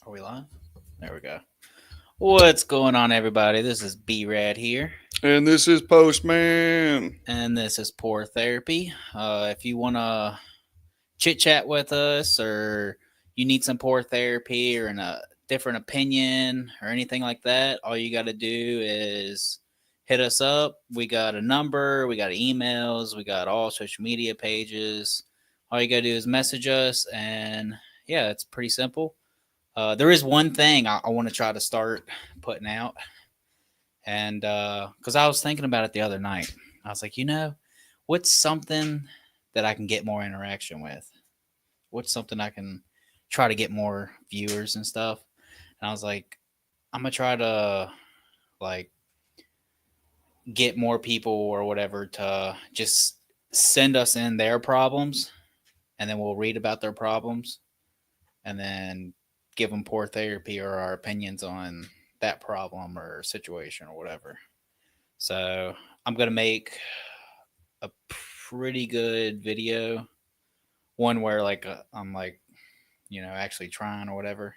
Are we live? There we go. What's going on, everybody? This is B Rad here, And this is Postman. and this is Poor Therapy. If you want to chit chat with us, or you need some poor therapy, or a different opinion, or anything like that, all you got to do is hit us up. We got a number, we got emails, we got all social media pages. All you got to do is message us, and yeah, it's pretty simple. There is one thing I want to try to start putting out, and because I was thinking about it the other night, I was like, what's something that I can get more interaction with? What's something I can try to get more viewers and stuff? And I was like, I'm gonna try to like get more people or whatever to just send us in their problems, and then we'll read about their problems, and then give them poor therapy or our opinions on that problem or situation or whatever. So I'm gonna make a pretty good video, one where I'm like actually trying or whatever,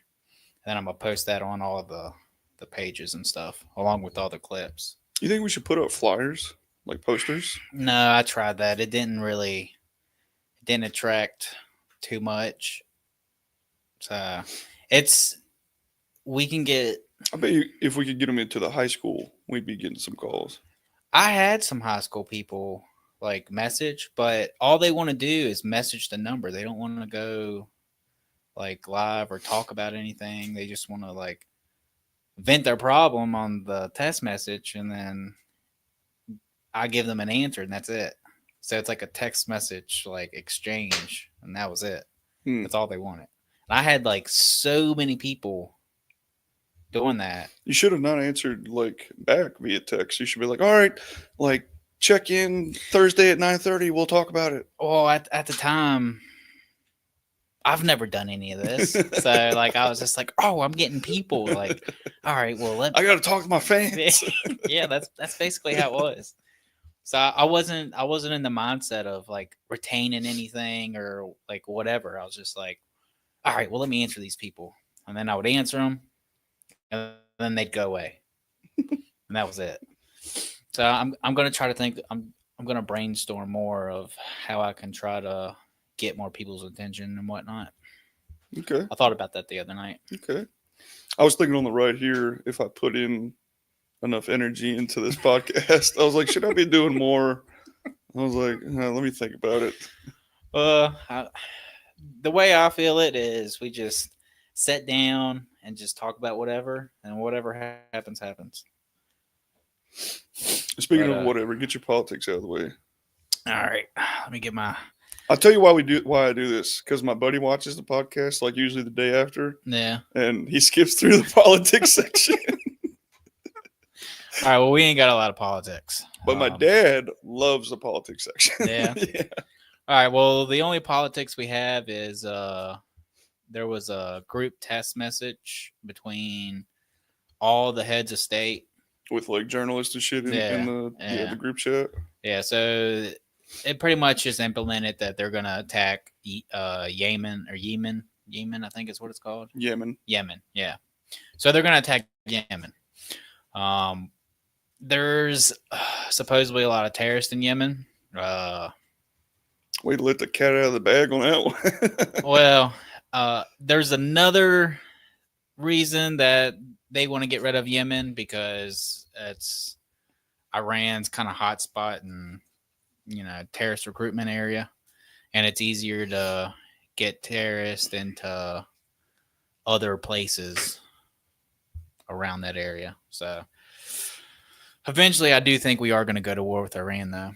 and then I'm gonna post that on all of the pages and stuff along with all the clips. You think we should put up flyers, like posters? No, I tried that. It didn't attract too much. So it's we can get. I bet you if we could get them into the high school, we'd be getting some calls. I had some high school people like message, but all they want to do is message the number. They don't want to go like live or talk about anything. They just want to like vent their problem on the text message, and then I give them an answer, and that's it. So it's like a text message like exchange, and that was it. Hmm. That's all they wanted. And I had like so many people doing that. You should have not answered like back via text. You should be like, all right, like check in Thursday at 9:30. We'll talk about it. Well, at the time, I've never done any of this, so like I was just like, oh, I'm getting people. Like, all right, well let I got to talk to my fans. yeah, that's basically how it was. So I wasn't in the mindset of like retaining anything or like whatever. I was just like, all right, well let me answer these people, and then I would answer them, and then they'd go away, and that was it. So I'm gonna try to think. I'm gonna brainstorm more of how I can try to get more people's attention and whatnot. Okay, I thought about that the other night. okay. I was thinking on the right here if I put in enough energy into this podcast. I was like, should I be doing more? I was like, let me think about it. I, the way I feel it is we just sit down and just talk about whatever, and whatever happens, happens. But Speaking of whatever, get your politics out of the way. all right, let me get my I'll tell you why I do this because my buddy watches the podcast like usually the day after, yeah. and he skips through the politics section. All right, well we ain't got a lot of politics. But my dad loves the politics section. Yeah. Yeah. All right, well the only politics we have is there was a group test message between all the heads of state. With like journalists and shit in Yeah, the group chat. yeah. So it pretty much just implemented that they're gonna attack Yemen, I think is what it's called. Yemen. Yemen, yeah. So they're gonna attack Yemen. Um, there's supposedly a lot of terrorists in Yemen. Way to let the cat out of the bag on that one. Well, there's another reason that they want to get rid of Yemen because it's Iran's kind of hotspot and terrorist recruitment area, and it's easier to get terrorists into other places around that area. So eventually, I do think we are going to go to war with Iran, though.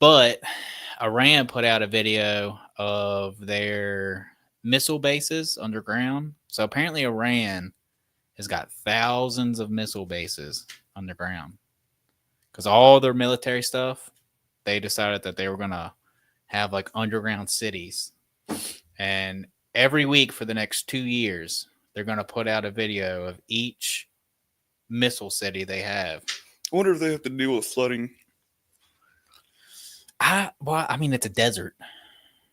But Iran put out a video of their missile bases underground. So apparently, Iran has got thousands of missile bases underground because all their military stuff, they decided that they were going to have like underground cities. And every week for the next 2 years, they're going to put out a video of each missile city they have. I wonder if they have to deal with flooding. Well, I mean, it's a desert.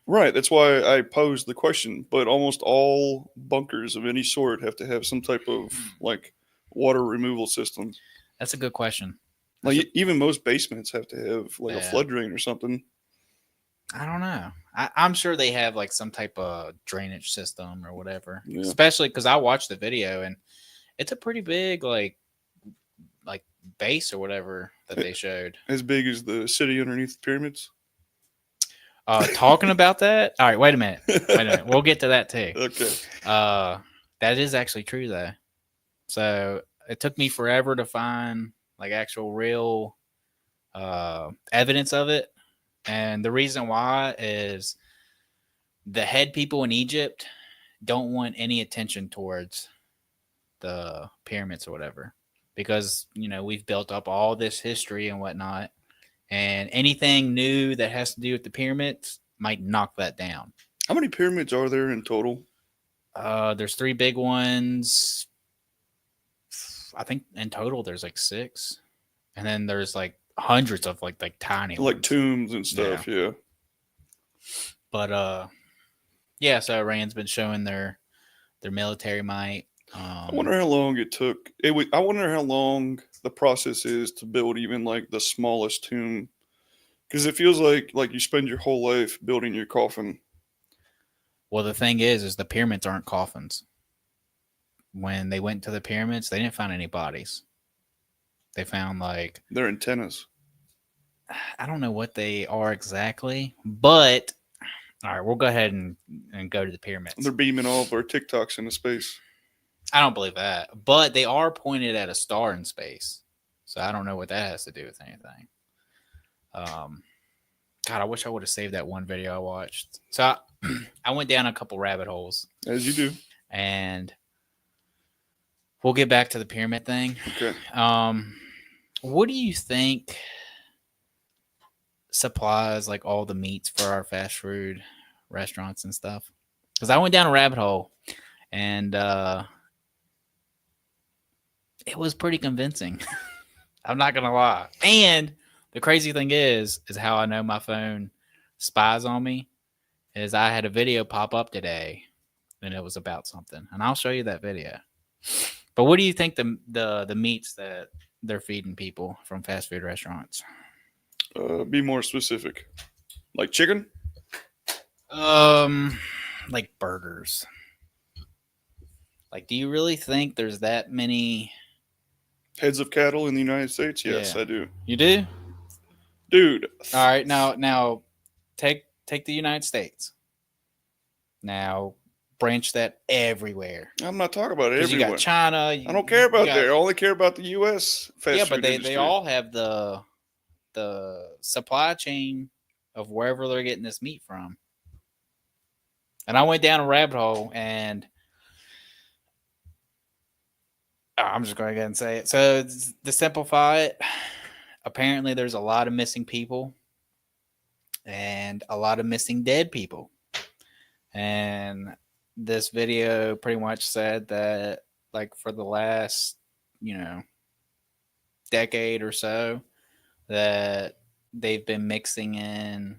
Right. That's why I posed the question. But almost all bunkers of any sort have to have some type of like water removal system. That's a good question. Like even most basements have to have like a Yeah. flood drain or something. I don't know. I'm sure they have like some type of drainage system or whatever. Yeah. Especially because I watched the video and it's a pretty big like base or whatever that they showed. As big as the city underneath the pyramids. Talking about that. All right, wait a minute. We'll get to that too. Okay. That is actually true though. So it took me forever to find like actual real evidence of it. And the reason why is the head people in Egypt don't want any attention towards the pyramids or whatever, because we've built up all this history and whatnot, and anything new that has to do with the pyramids might knock that down. How many pyramids are there in total? There's 3 big ones. I think in total there's like 6, and then there's like hundreds of like tiny like ones. tombs and stuff. Yeah. But yeah. So Iran's been showing their military might. I wonder how long it took. I wonder how long the process is to build even like the smallest tomb, because it feels like you spend your whole life building your coffin. Well, the thing is the pyramids aren't coffins. When they went to the pyramids, they didn't find any bodies. They found like their antennas. I don't know what they are exactly, but all right, we'll go ahead and go to the pyramids. They're beaming all of our TikToks into space. I don't believe that, but they are pointed at a star in space, so I don't know what that has to do with anything. God, I wish I would have saved that one video I watched. So I went down a couple rabbit holes, as you do, and we'll get back to the pyramid thing. Okay. What do you think supplies like all the meats for our fast food restaurants and stuff? Because I went down a rabbit hole, and it was pretty convincing. I'm not gonna lie. And the crazy thing is how I know my phone spies on me is I had a video pop up today, and it was about something, and I'll show you that video. But what do you think the meats that they're feeding people from fast food restaurants? Be more specific. Like chicken? Like burgers. Like, do you really think there's that many heads of cattle in the United States? Yes, Yeah. I do. You do? Dude. All right, now take the United States. Now branch that everywhere. I'm not talking about it 'Cause everywhere. you got China. I don't care about there. I only care about the U.S. fast Yeah, food but they industry. all have the supply chain of wherever they're getting this meat from. And I went down a rabbit hole, and I'm just going to go ahead and say it. So to simplify it, apparently there's a lot of missing people and a lot of missing dead people. And this video pretty much said that, like, for the last, decade or so, that they've been mixing in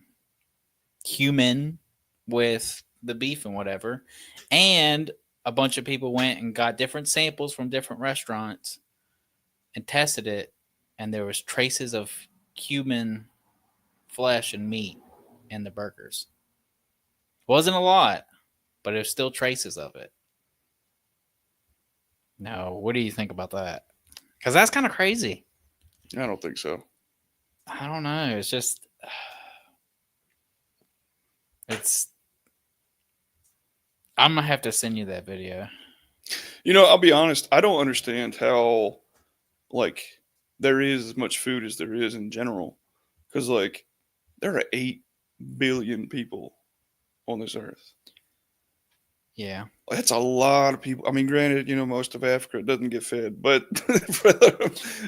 human with the beef and whatever. And a bunch of people went and got different samples from different restaurants and tested it, and there was traces of human flesh and meat in the burgers. Wasn't a lot, but it was still traces of it. Now, what do you think about that? Because that's kind of crazy. I don't think so. I don't know. It's just, I'm going to have to send you that video. I'll be honest. I don't understand how, like, there is as much food as there is in general. Because, like, there are 8 billion people on this earth. Yeah. That's a lot of people. I mean, granted, most of Africa doesn't get fed, but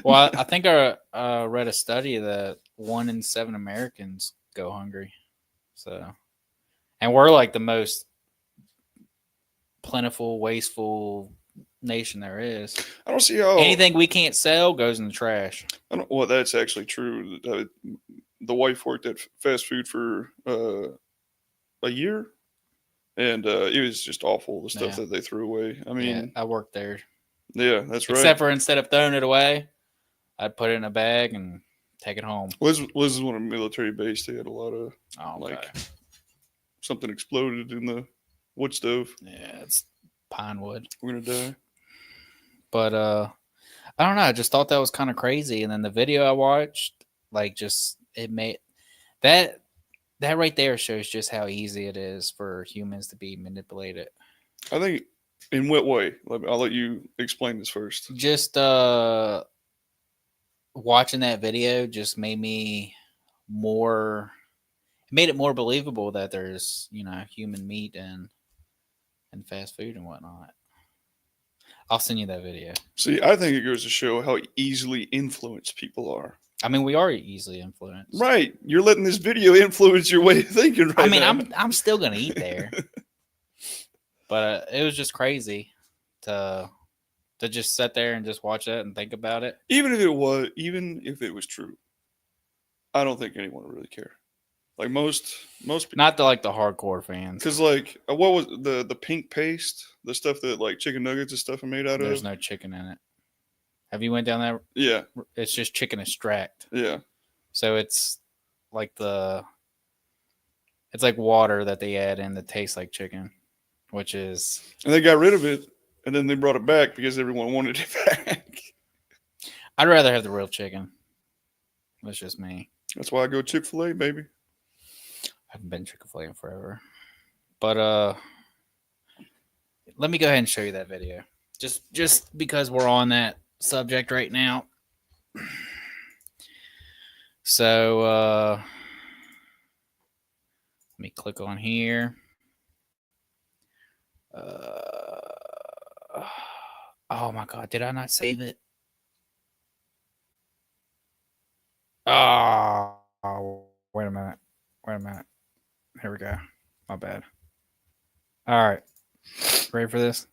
well, I think I read a study that 1 in 7 Americans go hungry. So, and we're like the most plentiful, wasteful nation there is. I don't see how anything we can't sell goes in the trash. Well, that's actually true. The wife worked at fast food for a year, and it was just awful. The stuff Yeah. that they threw away. I Yeah, mean, I worked there. yeah, that's right. Except for instead of throwing it away, I'd put it in a bag and take it home. Liz is one of military base. They had a lot of Oh, like okay. something exploded in the wood stove. Yeah, it's pine wood. We're gonna die. But I don't know. I just thought that was kind of crazy. And then the video I watched, like, just it made that right there shows just how easy it is for humans to be manipulated. I think in what way? I'll let you explain this first. Just watching that video just made me more. It made it more believable that there's human meat and fast food and whatnot. I'll send you that video. See, I think it goes to show how easily influenced people are. I mean, we are easily influenced. Right. You're letting this video influence your way of thinking right now. I mean, I'm still going to eat there. But it was just crazy to just sit there and just watch it and think about it. Even if it was true, I don't think anyone would really care. Like most people, not the hardcore fans. Because like what was the pink paste, the stuff that like chicken nuggets and stuff are made out of? There's no chicken in it. Have you went down there? Yeah. It's just chicken extract. Yeah. So it's like it's like water that they add in that tastes like chicken, which is. And they got rid of it, and then they brought it back because everyone wanted it back. I'd rather have the real chicken. That's just me. That's why I go Chick-fil-A, baby. I haven't been Chick-fil-A in forever. But let me go ahead and show you that video. Just because we're on that subject right now. So let me click on here. Oh my God, did I not save it? Oh, wait a minute. Here we go. My bad. All right. Ready for this?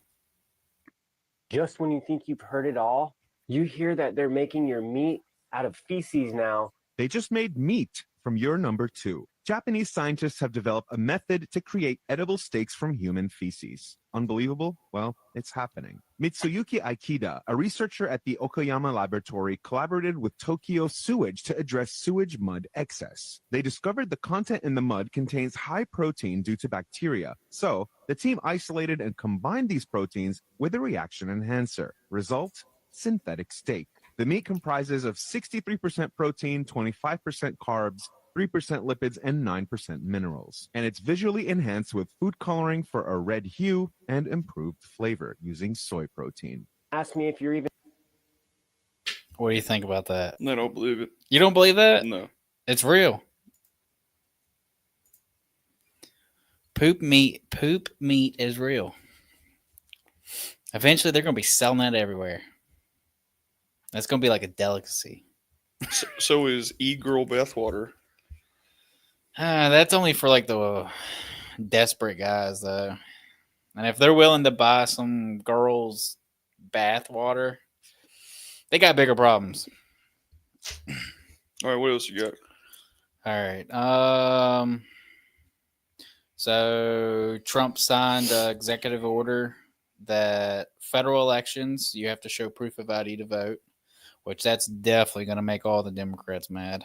Just when you think you've heard it all, you hear that they're making your meat out of feces now. They just made meat from your number 2. Japanese scientists have developed a method to create edible steaks from human feces. Unbelievable? Well, it's happening. Mitsuyuki Aikida, a researcher at the Okayama laboratory, collaborated with Tokyo Sewage to address sewage mud excess. They discovered the content in the mud contains high protein due to bacteria. So, the team isolated and combined these proteins with a reaction enhancer. Result? Synthetic steak. The meat comprises of 63% protein, 25% carbs, 3% lipids, and 9% minerals. And it's visually enhanced with food coloring for a red hue and improved flavor using soy protein. Ask me if you're even... What do you think about that? I don't believe it. You don't believe that? No. It's real. Poop meat is real. Eventually, they're going to be selling that everywhere. That's going to be like a delicacy. So is e-girl bathwater. That's only for like the desperate guys, though. And if they're willing to buy some girls' bath water, they got bigger problems. All right, what else you got? All right. So Trump signed an executive order that federal elections, you have to show proof of ID to vote, which that's definitely going to make all the Democrats mad.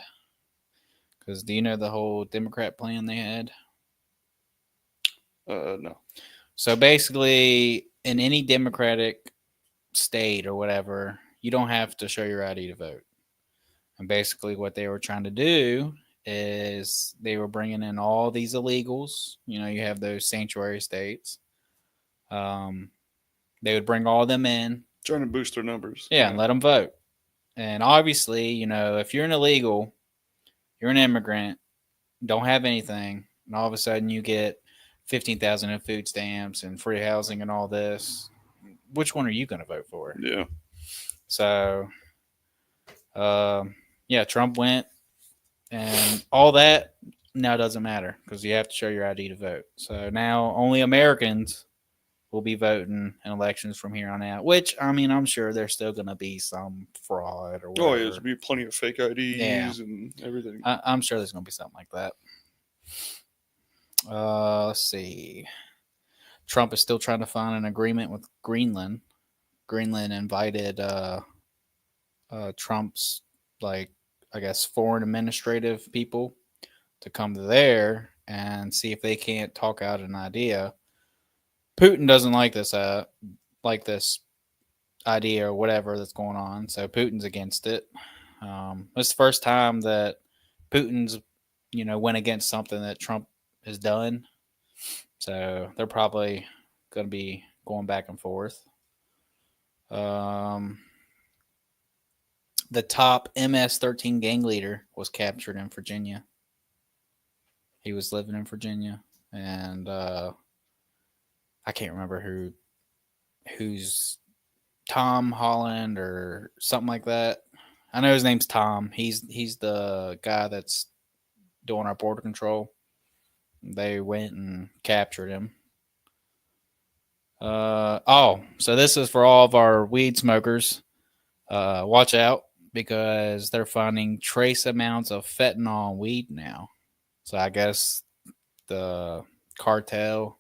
Because do you know the whole Democrat plan they had? No. So basically, in any Democratic state or whatever, you don't have to show your ID to vote. And basically what they were trying to do is they were bringing in all these illegals. You know, you have those sanctuary states. They would bring all them in. Trying to boost their numbers. Yeah, and let them vote. And obviously, you know, if you're an illegal, you're an immigrant, don't have anything, and all of a sudden you get 15,000 in food stamps and free housing and all this, which one are you going to vote for? Yeah. So, yeah, Trump went, and all that now doesn't matter because you have to show your ID to vote. So now only Americans will be voting in elections from here on out, which, I mean, I'm sure there's still going to be some fraud or whatever. Oh, yeah, there's be plenty of fake IDs and everything. I'm sure there's going to be something like that. Let's see. Trump is still trying to find an agreement with Greenland. Greenland invited Trump's, like, I guess, foreign administrative people to come there and see if they can't talk out an idea. Putin doesn't like this idea or whatever that's going on, so Putin's against it. It's the first time that Putin's went against something that Trump has done, so they're probably going to be going back and forth. The top MS-13 gang leader was captured in Virginia. He was living in Virginia, and I can't remember who's Tom Holland or something like that. I know his name's Tom. He's the guy that's doing our border control. They went and captured him. So this is for all of our weed smokers. Watch out, because they're finding trace amounts of fentanyl in weed now. So I guess the cartel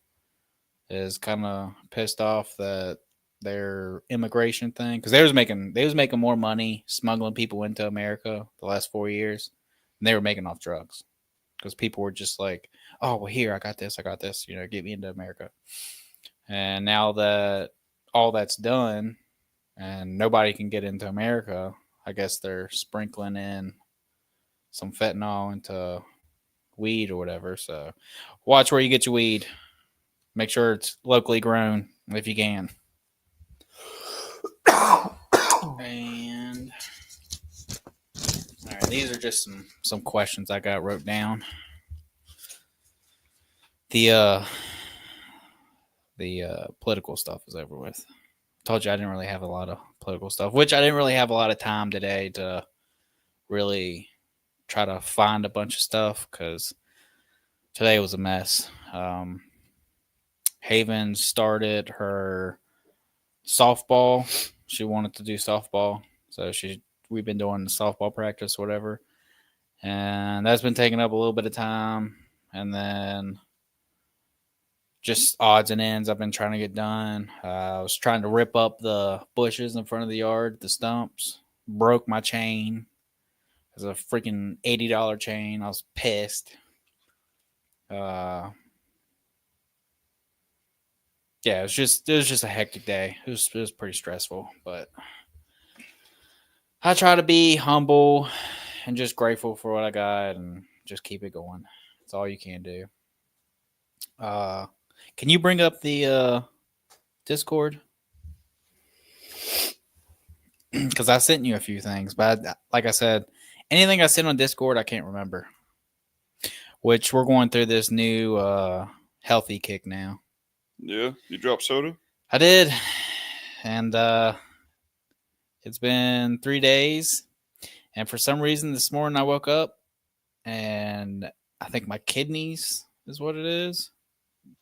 is kind of pissed off that their immigration thing, because they was making more money smuggling people into America the last 4 years than they were making off drugs, because people were just like, oh, well, here, I got this, get me into America. And now that all that's done and nobody can get into America, I guess they're sprinkling in some fentanyl into weed or whatever. So watch where you get your weed. Make sure it's locally grown if you can. And all right, these are just some questions I got wrote down. The political stuff is over with. Told you I didn't really have a lot of political stuff, which I didn't really have a lot of time today to really try to find a bunch of stuff, because today was a mess. Haven started her softball. She wanted to do softball, so we've been doing the softball practice, whatever, and that's been taking up a little bit of time. And then just odds and ends I've been trying to get done. I was trying to rip up the bushes in front of the yard, the stumps. Broke my chain. It was a freaking $80 chain. I was pissed. Yeah, it was just a hectic day. It was pretty stressful, but I try to be humble and just grateful for what I got and just keep it going. That's all you can do. Can you bring up the Discord? Because I sent you a few things, but like I said, anything I sent on Discord, I can't remember. Which we're going through this new healthy kick now. Yeah, you dropped soda? I did, and it's been 3 days, and for some reason this morning I woke up, and I think my kidneys is what it is,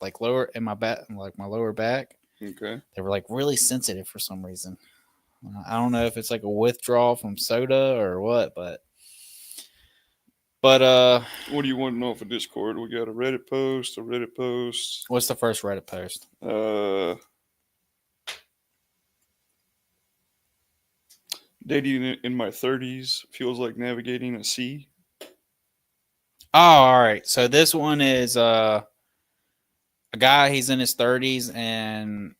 like lower in my back, like my lower back. Okay. They were like really sensitive for some reason. I don't know if it's like a withdrawal from soda or what, but what do you want to know for Discord? We got a Reddit post. What's the first Reddit post? Dating in my 30s feels like navigating a sea. Oh, all right. So this one is a guy, he's in his 30s and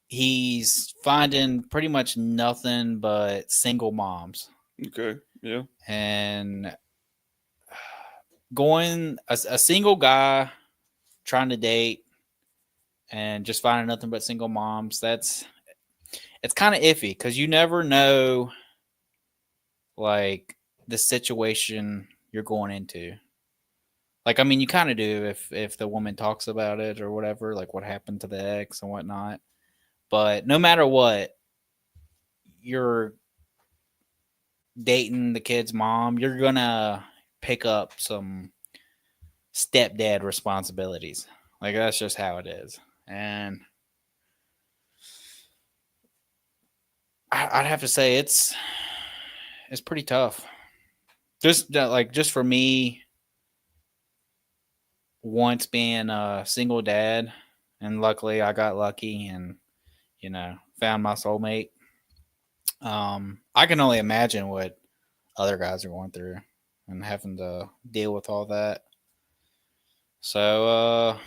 he's finding pretty much nothing but single moms. Okay, yeah. And going a single guy trying to date and just finding nothing but single moms, it's kind of iffy, because you never know like the situation you're going into. Like, I mean, you kind of do if the woman talks about it or whatever, like what happened to the ex and whatnot. But no matter what, you're dating the kid's mom, you're gonna pick up some stepdad responsibilities. Like, that's just how it is. And I'd have to say it's pretty tough. Just for me, once being a single dad, and luckily I got lucky and found my soulmate. I can only imagine what other guys are going through and having to deal with all that. So,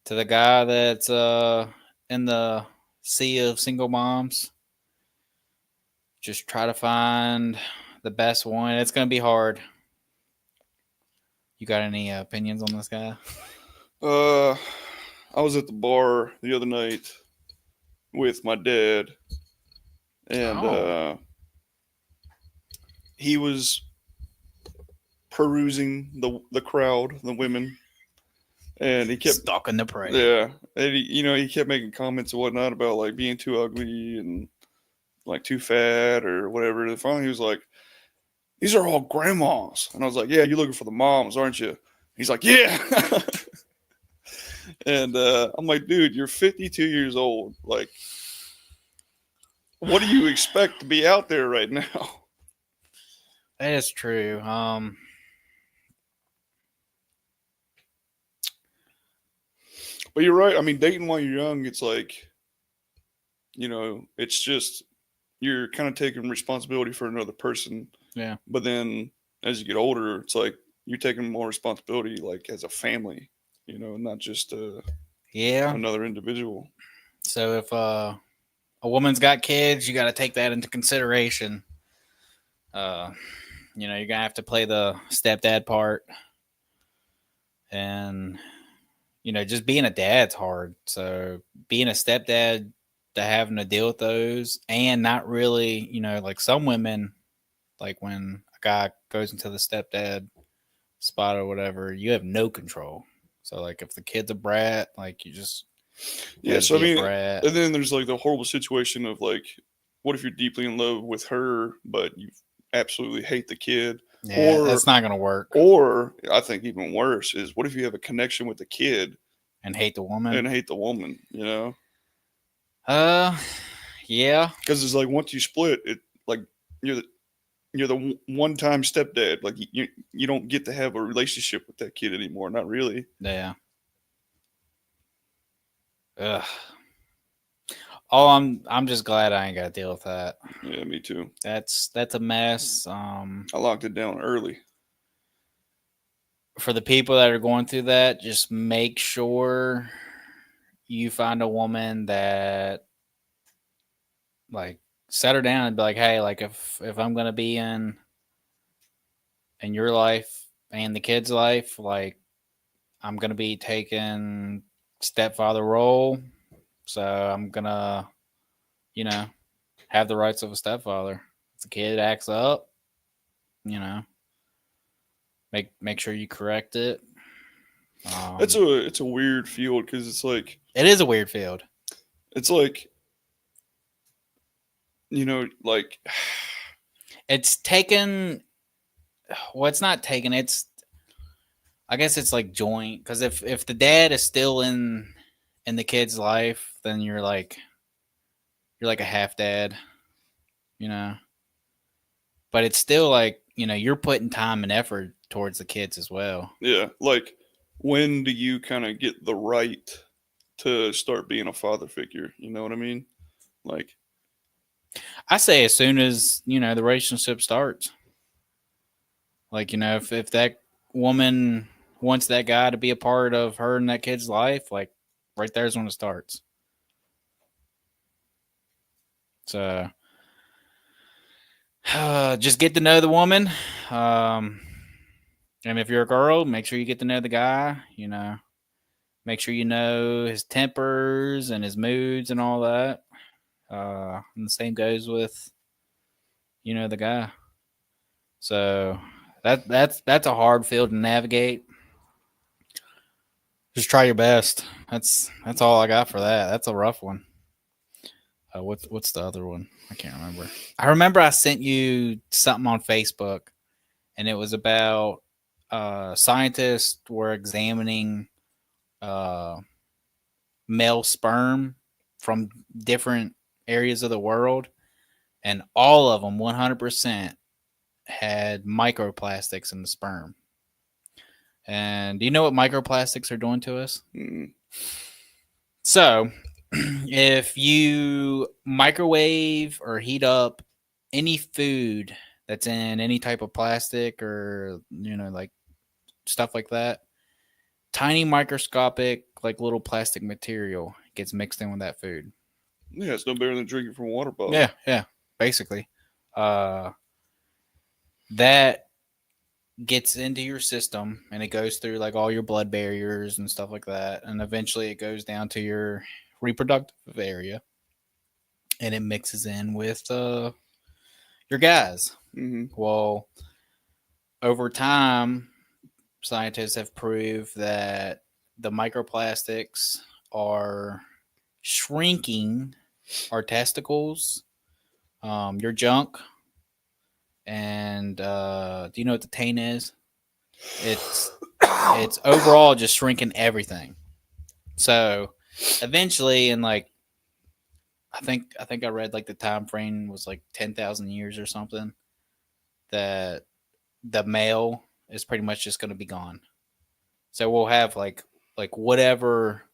to the guy that's in the sea of single moms, just try to find the best one. It's going to be hard. You got any opinions on this guy? I was at the bar the other night with my dad, and he was perusing the crowd, the women, and he kept stalking the prey. Yeah, and he kept making comments and whatnot about like being too ugly and like too fat or whatever. And finally, he was like, "These are all grandmas," and I was like, "Yeah, you're looking for the moms, aren't you?" He's like, "Yeah." And I'm like, "Dude, you're 52 years old. Like, what do you expect to be out there right now?" That is true. But you're right. I mean, dating while you're young, it's like, it's just you're kind of taking responsibility for another person. Yeah. But then as you get older, it's like you're taking more responsibility, like as a family, not just another individual. So if a woman's got kids, you got to take that into consideration. You're gonna have to play the stepdad part, and just being a dad's hard. So being a stepdad, to having to deal with those, and not really, like some women, like when a guy goes into the stepdad spot or whatever, you have no control. So like if the kid's a brat, like you just so I mean, brat. And then there's like the horrible situation of like, what if you're deeply in love with her, but you absolutely hate the kid? Yeah, that's not gonna work. Or I think even worse is, what if you have a connection with the kid and hate the woman? Yeah. Because it's like once you split, it like you're the one-time stepdad. Like you don't get to have a relationship with that kid anymore. Not really. Yeah. Ugh. Oh, I'm just glad I ain't got to deal with that. Yeah, me too. That's a mess. I locked it down early. For the people that are going through that, just make sure you find a woman that like set her down and be like, hey, like if I'm gonna be in your life and the kid's life, like I'm gonna be taking stepfather role. So I'm gonna, have the rights of a stepfather. If the kid acts up, make sure you correct it. It's a weird field because it's like it is a weird field. It's like like it's taken. Well, it's not taken. I guess it's like joint, because if the dad is still in the kid's life, then you're like a half dad, But it's still like, you're putting time and effort towards the kids as well. Yeah, like when do you kind of get the right to start being a father figure? You know what I mean? Like, I say as soon as the relationship starts. Like, if that woman wants that guy to be a part of her and that kid's life, like right there's when it starts. So just get to know the woman. And if you're a girl, make sure you get to know the guy, make sure you know his tempers and his moods and all that. And the same goes with, the guy. So that's a hard field to navigate. Just try your best. That's all I got for that. That's a rough one. What's the other one? I can't remember. I remember I sent you something on Facebook, and it was about scientists were examining male sperm from different areas of the world, and all of them 100% had microplastics in the sperm. And do you know what microplastics are doing to us? Mm. So, if you microwave or heat up any food that's in any type of plastic or, like stuff like that, tiny microscopic, like little plastic material gets mixed in with that food. Yeah, it's no better than drinking from a water bottle. Yeah, basically. That gets into your system and it goes through like all your blood barriers and stuff like that. And eventually it goes down to your reproductive area and it mixes in with your guys. Hmm. Well, over time, scientists have proved that the microplastics are shrinking our testicles, your junk, and do you know what the taint is? It's overall just shrinking everything. So eventually, in like I think I read like the time frame was like 10,000 years or something, that the male is pretty much just going to be gone. So we'll have like whatever,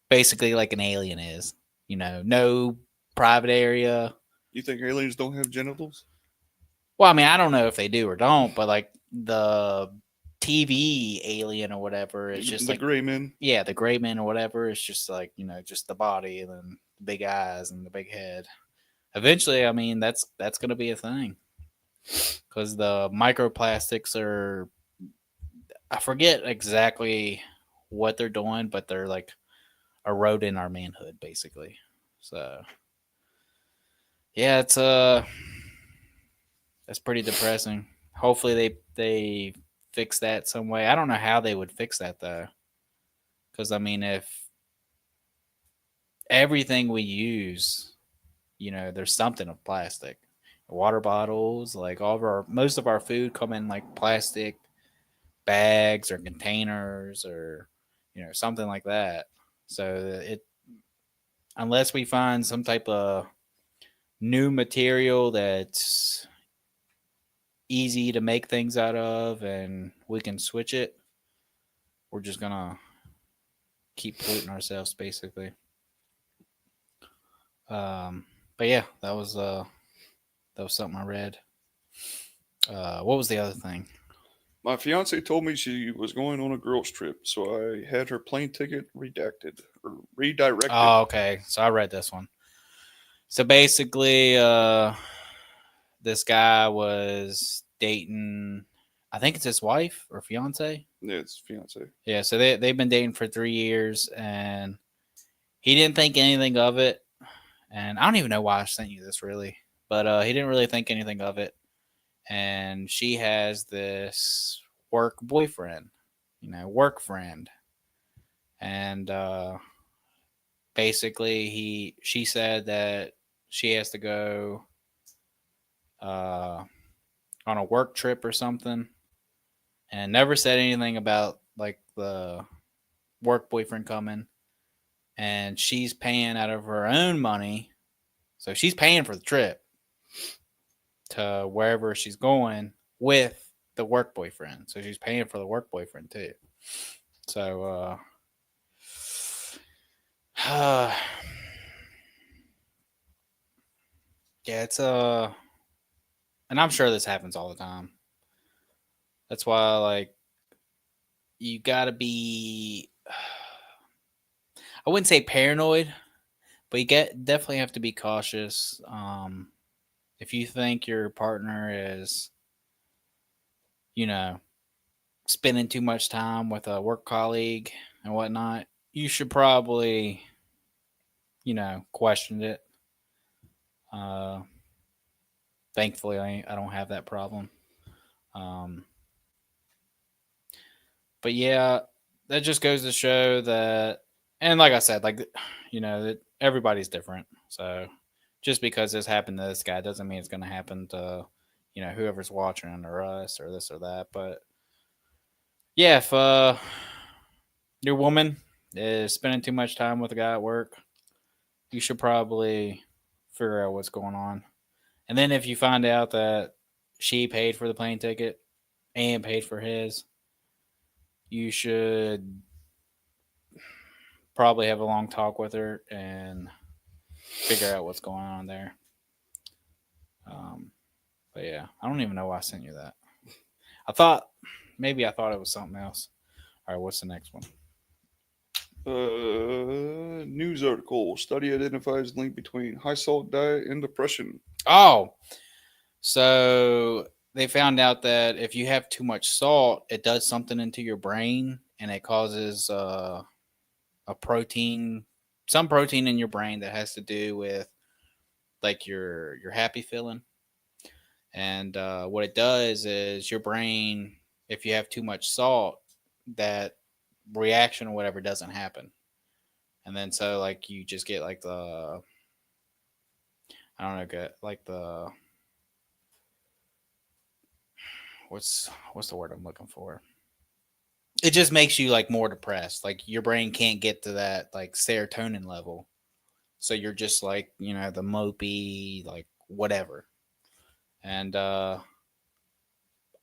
basically like an alien is. No private area. You think aliens don't have genitals? Well, I mean, I don't know if they do or don't, but like the TV alien or whatever is just the like, gray men. yeah, the gray man or whatever. It's just like, just the body and then the big eyes and the big head. Eventually, I mean, that's going to be a thing because the microplastics are, I forget exactly what they're doing, but they're like eroding our manhood basically. So yeah, that's pretty depressing. Hopefully they fix that some way. I don't know how they would fix that though. Cuz I mean, if everything we use, there's something of plastic. Water bottles, like most of our food come in like plastic bags or containers or something like that. So it unless we find some type of new material that's easy to make things out of and we can switch it, we're just gonna keep polluting ourselves basically. But yeah, that was something I read. What was the other thing? My fiance told me she was going on a girls' trip, so I had her plane ticket redacted or redirected. Oh, okay. So I read this one. So basically, this guy was dating, I think it's his wife or fiance. Yeah, it's fiance. Yeah, so they've been dating for 3 years, and he didn't think anything of it. And I don't even know why I sent you this really, but he didn't really think anything of it. And she has this work boyfriend, work friend, and basically she said that she has to go on a work trip or something, and never said anything about like the work boyfriend coming. And she's paying out of her own money, so she's paying for the trip to wherever she's going with the work boyfriend. So she's paying for the work boyfriend too. So yeah, it's and I'm sure this happens all the time. That's why like you gotta be, I wouldn't say paranoid, but you definitely have to be cautious. If you think your partner is, spending too much time with a work colleague and whatnot, you should probably, question it. Thankfully, I don't have that problem. But yeah, that just goes to show that, and like I said, like, that everybody's different. So just because this happened to this guy doesn't mean it's going to happen to, whoever's watching or us or this or that. But yeah, if your woman is spending too much time with a guy at work, you should probably figure out what's going on. And then if you find out that she paid for the plane ticket and paid for his, you should probably have a long talk with her and figure out what's going on there. But yeah, I don't even know why I sent you that. I thought it was something else. All right, what's the next one? News article. Study identifies link between high salt diet and depression. Oh, so they found out that if you have too much salt, it does something into your brain and it causes a protein, some protein in your brain that has to do with like your happy feeling. And what it does is your brain, if you have too much salt, that reaction or whatever doesn't happen. And then so like you just get like the I don't know, get like the what's the word I'm looking for? It just makes you like more depressed. Like your brain can't get to that like serotonin level. So you're just like, the mopey, like whatever. And our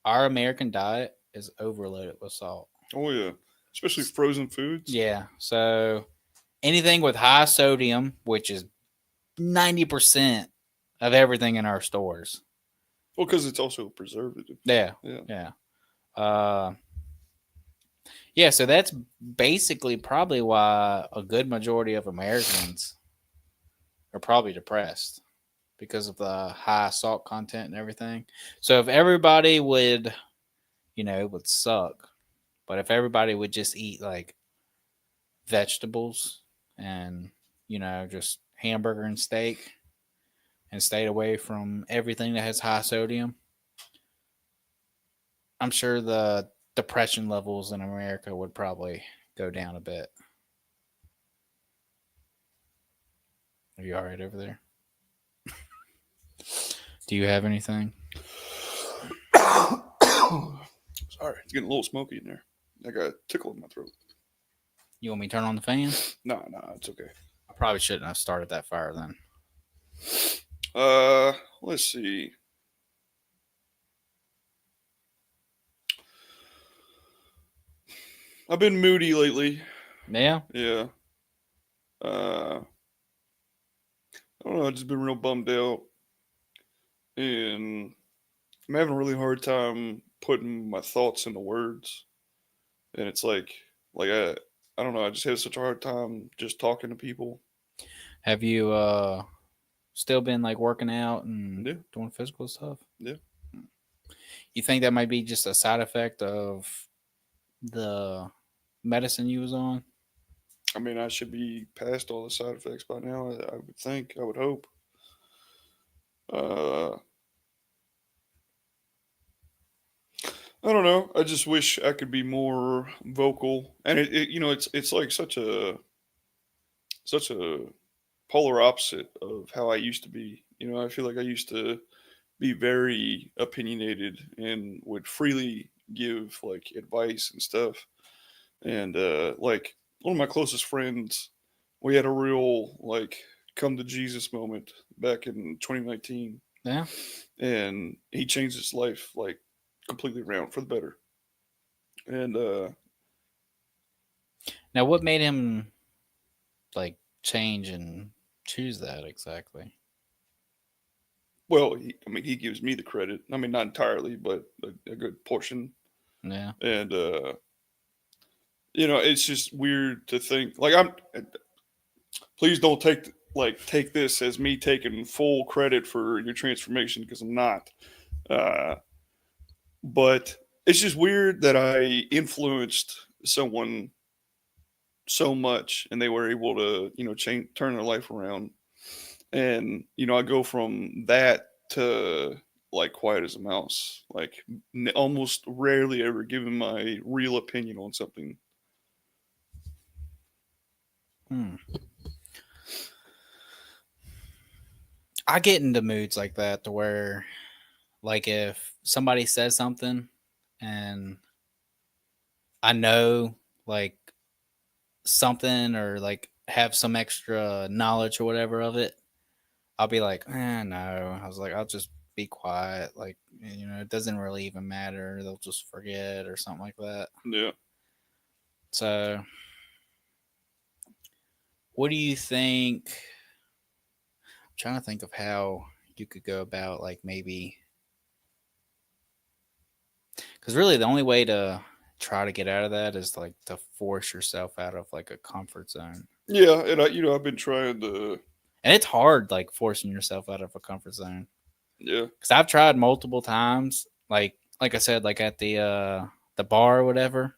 American diet is overloaded with salt. Oh yeah, especially frozen foods. Yeah. So anything with high sodium, which is 90% of everything in our stores. Well, because it's also a preservative. Yeah. Yeah. Yeah, so that's basically probably why a good majority of Americans are probably depressed because of the high salt content and everything. So if everybody would, it would suck. But if everybody would just eat like vegetables and, just hamburger and steak and stayed away from everything that has high sodium, I'm sure the depression levels in America would probably go down a bit. Are you all right over there? Do you have anything? Sorry, it's getting a little smoky in there. I got a tickle in my throat. You want me to turn on the fan? No, it's okay. I probably shouldn't have started that fire then. Let's see. I've been moody lately. Yeah? Yeah. I don't know. I've just been real bummed out, and I'm having a really hard time putting my thoughts into words. And it's like I don't know. I just have such a hard time just talking to people. Have you still been like working out and Yeah. doing physical stuff? Yeah. You think that might be just a side effect of the medicine you was on? I mean, I should be past all the side effects by now. I would think. I would hope. I don't know. I just wish I could be more vocal, and it's like such a polar opposite of how I used to be. I feel like I used to be very opinionated and would freely give like advice and stuff. And like one of my closest friends, we had a real like come to Jesus moment back in 2019. Yeah. And he changed his life like completely around for the better. And Now, what made him like change and choose that exactly? well, he gives me the credit. I mean, not entirely, but a good portion. Yeah. And it's just weird to think like please don't take this as me taking full credit for your transformation, because I'm not. But it's just weird that I influenced someone so much and they were able to turn their life around. And I go from that to like quiet as a mouse, like almost rarely ever giving my real opinion on something. I get into moods like that to where, like, if somebody says something and I know, like, something or, like, have some extra knowledge or whatever of it, I'll be like, no. I was like, I'll just be quiet. Like, it doesn't really even matter. They'll just forget or something like that. Yeah. So, what do you think? I'm trying to think of how you could go about, like, maybe, because really the only way to try to get out of that is like to force yourself out of like a comfort zone. Yeah, and I've been trying to. And it's hard, like forcing yourself out of a comfort zone. Yeah, Because I've tried multiple times, like I said, like at the bar or whatever.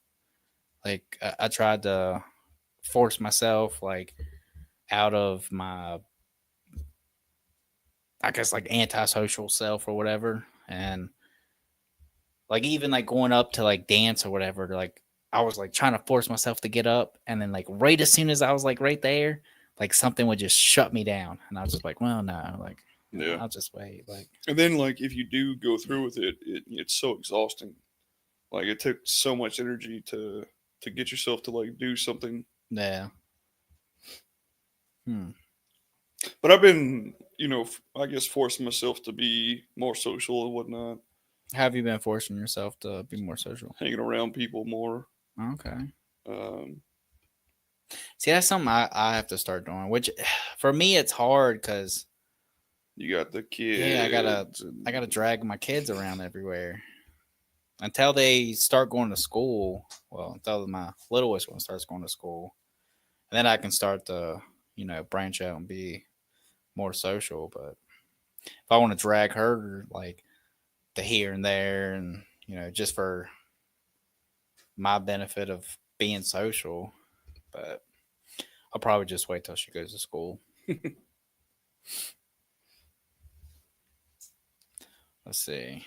Like I tried to force myself like out of my, I guess, like antisocial self or whatever, and like even like going up to like dance or whatever, like I was like trying to force myself to get up, and then like right as soon as I was like right there, like something would just shut me down, and I was just like, well, no, like yeah. I'll just wait, like And then like if you do go through with it, it's so exhausting. Like it took so much energy to get yourself to like do something. yeah. But I've been, I guess forcing myself to be more social and whatnot, How have you been forcing yourself to be more social? hanging around people more. Okay. Um, See, that's something I have to start doing, which for me it's hard because you got the kids. yeah, I gotta drag my kids around everywhere until they start going to school. Well, until my littlest one starts going to school, and then I can start to branch out and be more social. But if I want to drag her like to here and there, and just for my benefit of being social, but I'll probably just wait till she goes to school. Let's see.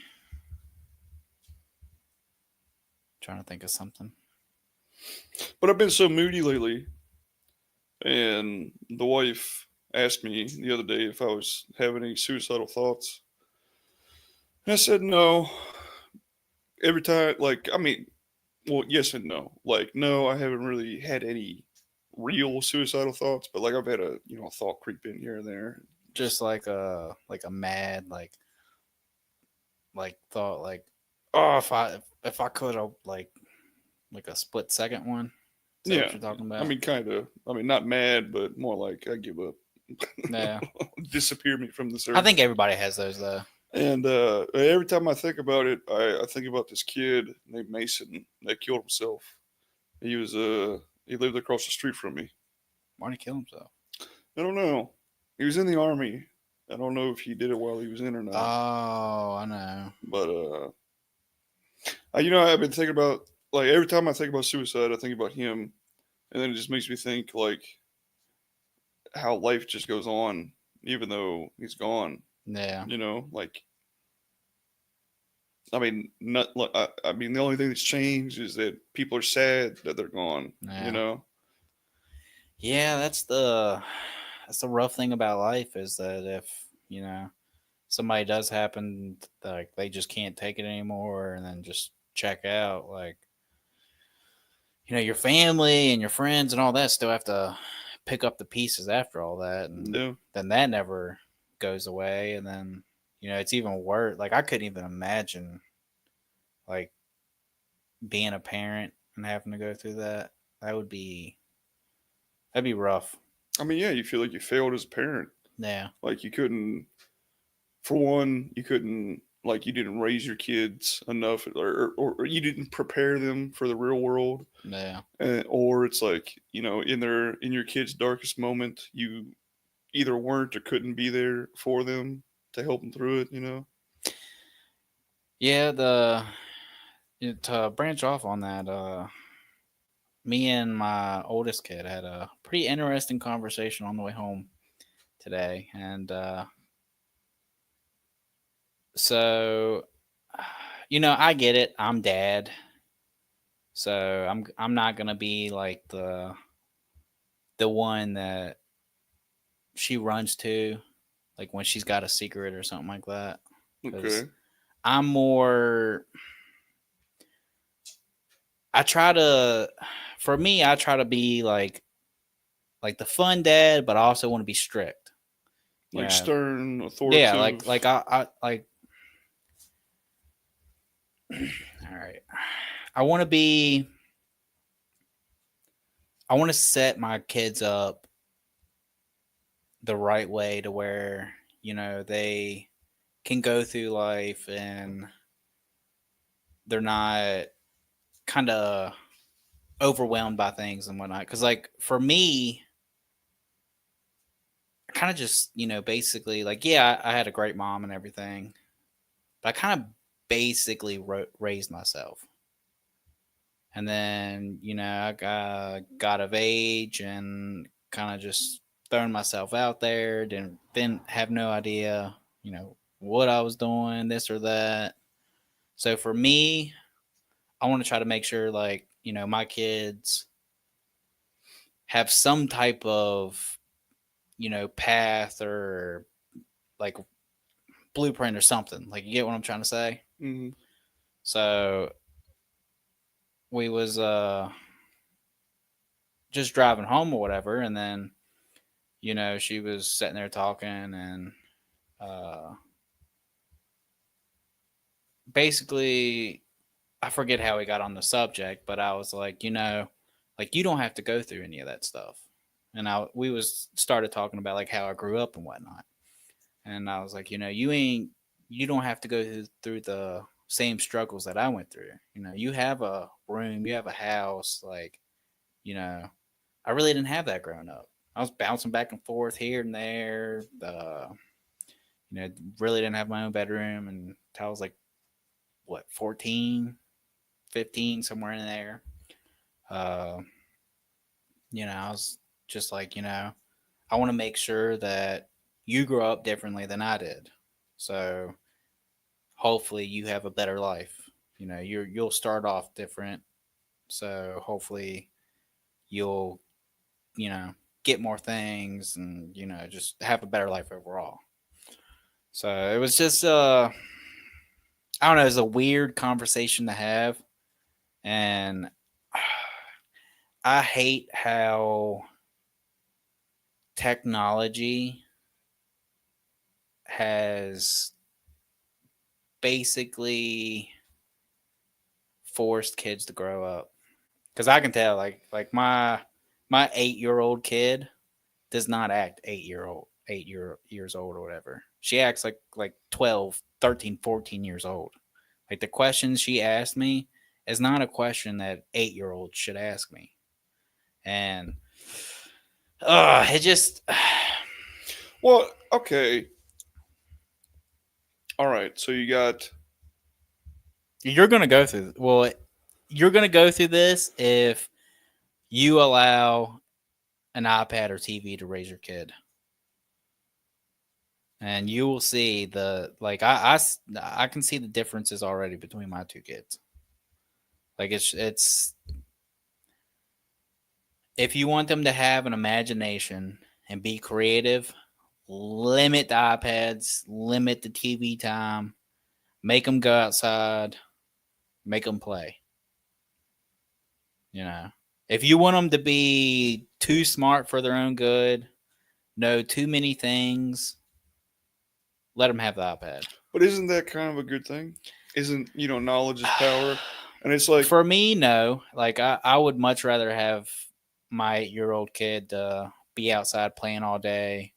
Trying to think of something. But I've been so moody lately, and the wife asked me the other day if I was having any suicidal thoughts, and I said no. Every time, like, I mean, well, yes and no. Like, no, I haven't really had any real suicidal thoughts, but like I've had a thought creep in here and there. Just like a mad like thought like, oh, if I could have like a split second one. Is that Yeah, what you're talking about? I mean, kind of. I mean, not mad, but more like I give up. Yeah. Disappear me from this earth. I think everybody has those though. And every time I think about it, I think about this kid named Mason that killed himself. He was he lived across the street from me. Why did he kill himself? I don't know. He was in the army. I don't know if he did it while he was in or not. Oh, I know. But I've been thinking about, like, every time I think about suicide, I think about him, and then it just makes me think like how life just goes on even though he's gone. Yeah. Like, I mean, not like I mean, the only thing that's changed is that people are sad that they're gone. Yeah. Yeah, that's the rough thing about life, is that if somebody does happen, like they just can't take it anymore and then just check out, like your family and your friends and all that still have to pick up the pieces after all that, and Yeah. then that never goes away, and then it's even worse. Like I couldn't even imagine like being a parent and having to go through that. That'd be rough. I mean, yeah, you feel like you failed as a parent. Yeah. Like you couldn't, for one, like you didn't raise your kids enough, or you didn't prepare them for the real world. Yeah. Or it's like, in your kid's darkest moment, you either weren't or couldn't be there for them to help them through it. Yeah, to branch off on that, me and my oldest kid had a pretty interesting conversation on the way home today, and so I get it. I'm dad, so I'm not gonna be like the one that she runs to, like when she's got a secret or something like that. 'Cause Okay. I'm more. I try to be like the fun dad, but I also want to be strict. Like Yeah. stern, authoritative. Yeah, like I like. All right, I want to be I want to set my kids up the right way to where, they can go through life and they're not kind of overwhelmed by things and whatnot. Because, like, for me, I kind of just, basically, like, yeah, I had a great mom and everything, but I kind of basically raised myself. And then, I got of age and kind of just throwing myself out there. Didn't have no idea, what I was doing, this or that. So for me, I want to try to make sure, like, my kids have some type of, path or like blueprint or something. Like, you get what I'm trying to say? Mm-hmm. So we was just driving home or whatever, and then she was sitting there talking, and basically I forget how we got on the subject, but I was like, like, you don't have to go through any of that stuff. And we started talking about like how I grew up and whatnot, and I was like, you don't have to go through the same struggles that I went through. You have a room, you have a house, like, I really didn't have that growing up. I was bouncing back and forth here and there. Really didn't have my own bedroom until I was like, what, 14, 15, somewhere in there. I was just like, I want to make sure that you grow up differently than I did. So hopefully you have a better life. You'll start off different. So hopefully you'll, get more things and, just have a better life overall. So it was just, I don't know, it was a weird conversation to have. And I hate how technology has basically forced kids to grow up. Because I can tell, like my 8-year-old kid does not act 8 years old or whatever. She acts like 12, 13, 14 years old. Like, the questions she asked me is not a question that 8-year-olds should ask me. And it just Well, okay. All right. So you got you're gonna go through this if you allow an iPad or TV to raise your kid. And you will see I can see the differences already between my two kids. Like, it's if you want them to have an imagination and be creative, limit the iPads, limit the TV time, make them go outside, make them play. If you want them to be too smart for their own good, know too many things, let them have the iPad. But isn't that kind of a good thing? Isn't, knowledge is power? And it's like, for me, no. Like, I would much rather have my 8-year-old kid be outside playing all day.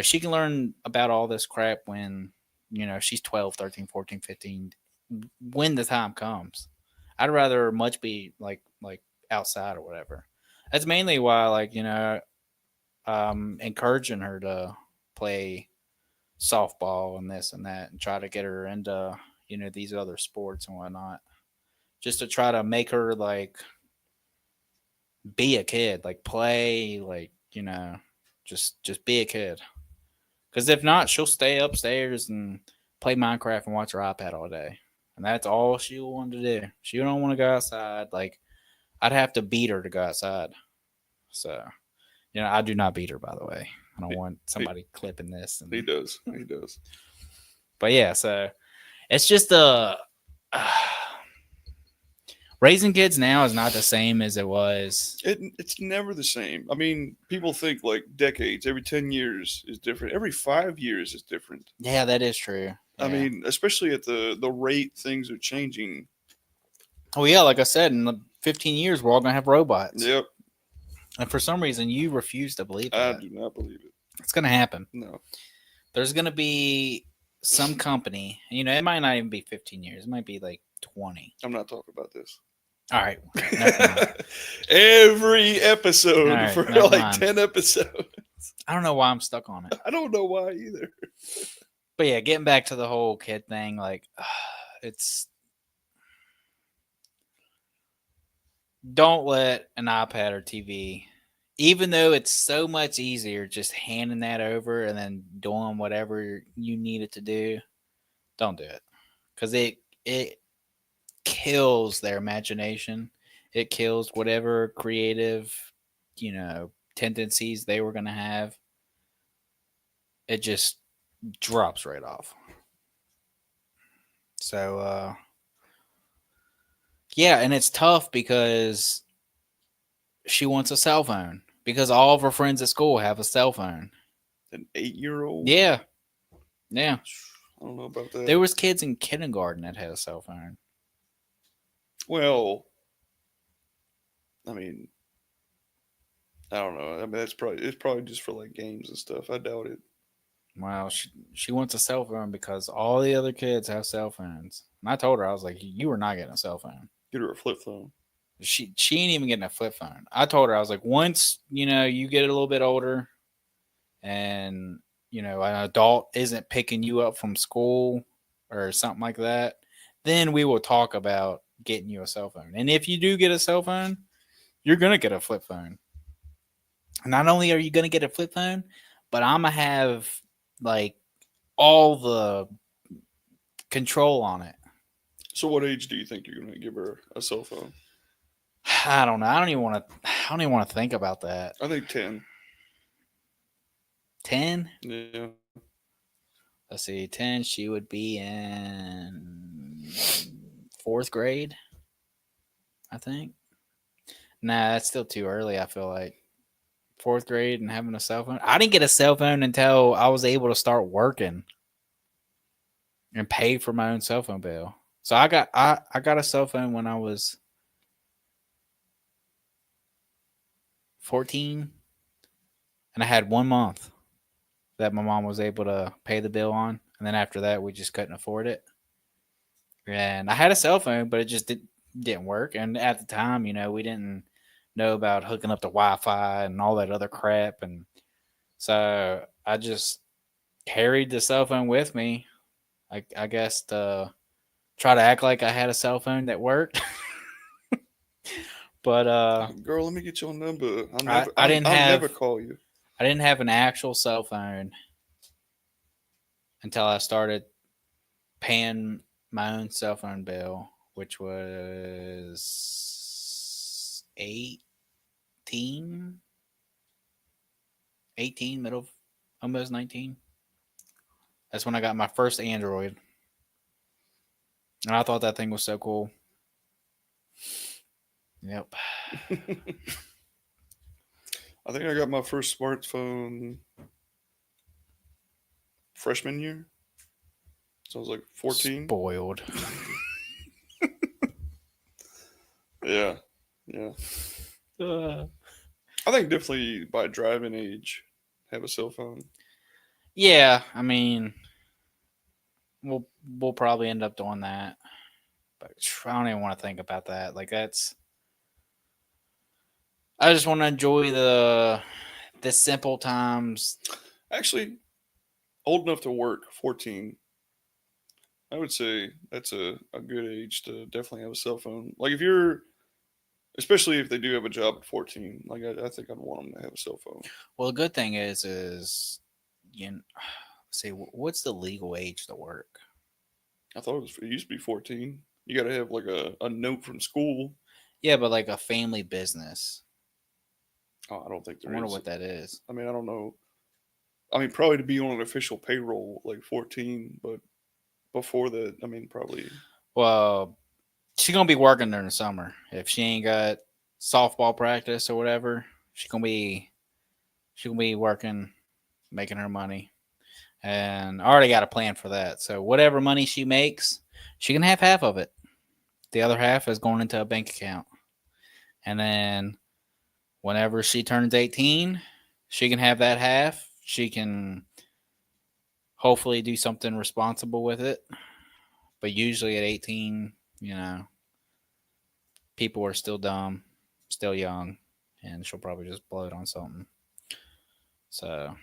She can learn about all this crap when, she's 12, 13, 14, 15, when the time comes. I'd rather much be like outside or whatever. That's mainly why, like, encouraging her to play softball and this and that and try to get her into, these other sports and whatnot. Just to try to make her, like, be a kid, like, play, like, just be a kid. Because if not, she'll stay upstairs and play Minecraft and watch her iPad all day. And that's all she wanted to do. She don't want to go outside. Like, I'd have to beat her to go outside. So, I do not beat her, by the way. I don't want somebody clipping this. he does. He does. But yeah, so it's just raising kids now is not the same as it was. It's never the same. I mean, people think like decades, every 10 years is different. Every 5 years is different. Yeah, that is true. I Yeah. mean, especially at the rate things are changing. Oh yeah, like I said, in the 15 years, we're all gonna have robots. Yep. And for some reason, you refuse to believe I that. do not believe it. It's going to happen. No. There's going to be some company, it might not even be 15 years. It might be like 20. I'm not talking about this. All right. Never mind. Every episode All right, for never like mind. 10 episodes. I don't know why I'm stuck on it. I don't know why either. But yeah, getting back to the whole kid thing, like, it's. Don't let an iPad or TV, even though it's so much easier just handing that over and then doing whatever you need it to do, don't do it. Because it kills their imagination. It kills whatever creative, tendencies they were going to have. It just drops right off. So, yeah, and it's tough because she wants a cell phone because all of her friends at school have a cell phone. An 8-year-old? Yeah. Yeah. I don't know about that. There was kids in kindergarten that had a cell phone. Well, I mean, I don't know. I mean, it's probably just for like games and stuff. I doubt it. Well, she wants a cell phone because all the other kids have cell phones. And I told her, I was like, you are not getting a cell phone. Get her a flip phone. She ain't even getting a flip phone. I told her, I was like, once, you get a little bit older and, an adult isn't picking you up from school or something like that, then we will talk about getting you a cell phone. And if you do get a cell phone, you're going to get a flip phone. Not only are you going to get a flip phone, but I'm going to have like all the control on it. So what age do you think you're going to give her a cell phone? I don't know. I don't even want to think about that. I think 10. 10? Yeah. Let's see. 10, she would be in 4th grade, I think. Nah, that's still too early, I feel like. 4th grade and having a cell phone. I didn't get a cell phone until I was able to start working and pay for my own cell phone bill. So I got a cell phone when I was 14, and I had 1 month that my mom was able to pay the bill on, and then after that we just couldn't afford it. And I had a cell phone, but it just didn't work. And at the time, we didn't know about hooking up to Wi-Fi and all that other crap, and so I just carried the cell phone with me. I guess to try to act like I had a cell phone that worked. But girl, let me get your number. I didn't I'll have never call you. I didn't have an actual cell phone until I started paying my own cell phone bill, which was 18, middle, almost 19. That's when I got my first Android. And I thought that thing was so cool. Yep. I think I got my first smartphone freshman year. So I was like 14. Spoiled. Yeah. I think definitely by driving age, have a cell phone. Yeah, I mean, we'll probably end up doing that, but I don't even want to think about that. Like I just want to enjoy the simple times. Actually, old enough to work, 14. I would say that's a good age to definitely have a cell phone. Like especially if they do have a job at 14, like I think I'd want them to have a cell phone. Well, the good thing is see, what's the legal age to work? I thought it used to be 14. You got to have like a note from school. Yeah, but like a family business. Oh, I don't think I there wonder is. what that is. I mean, I don't know. I mean, probably to be on an official payroll, like 14, but before that, I mean, probably. Well, she's gonna be working during the summer. If she ain't got softball practice or whatever, she's gonna be working, making her money. And I already got a plan for that. So whatever money she makes, she can have half of it. The other half is going into a bank account. And then whenever she turns 18, she can have that half. She can hopefully do something responsible with it. But usually at 18, people are still dumb, still young, and she'll probably just blow it on something. So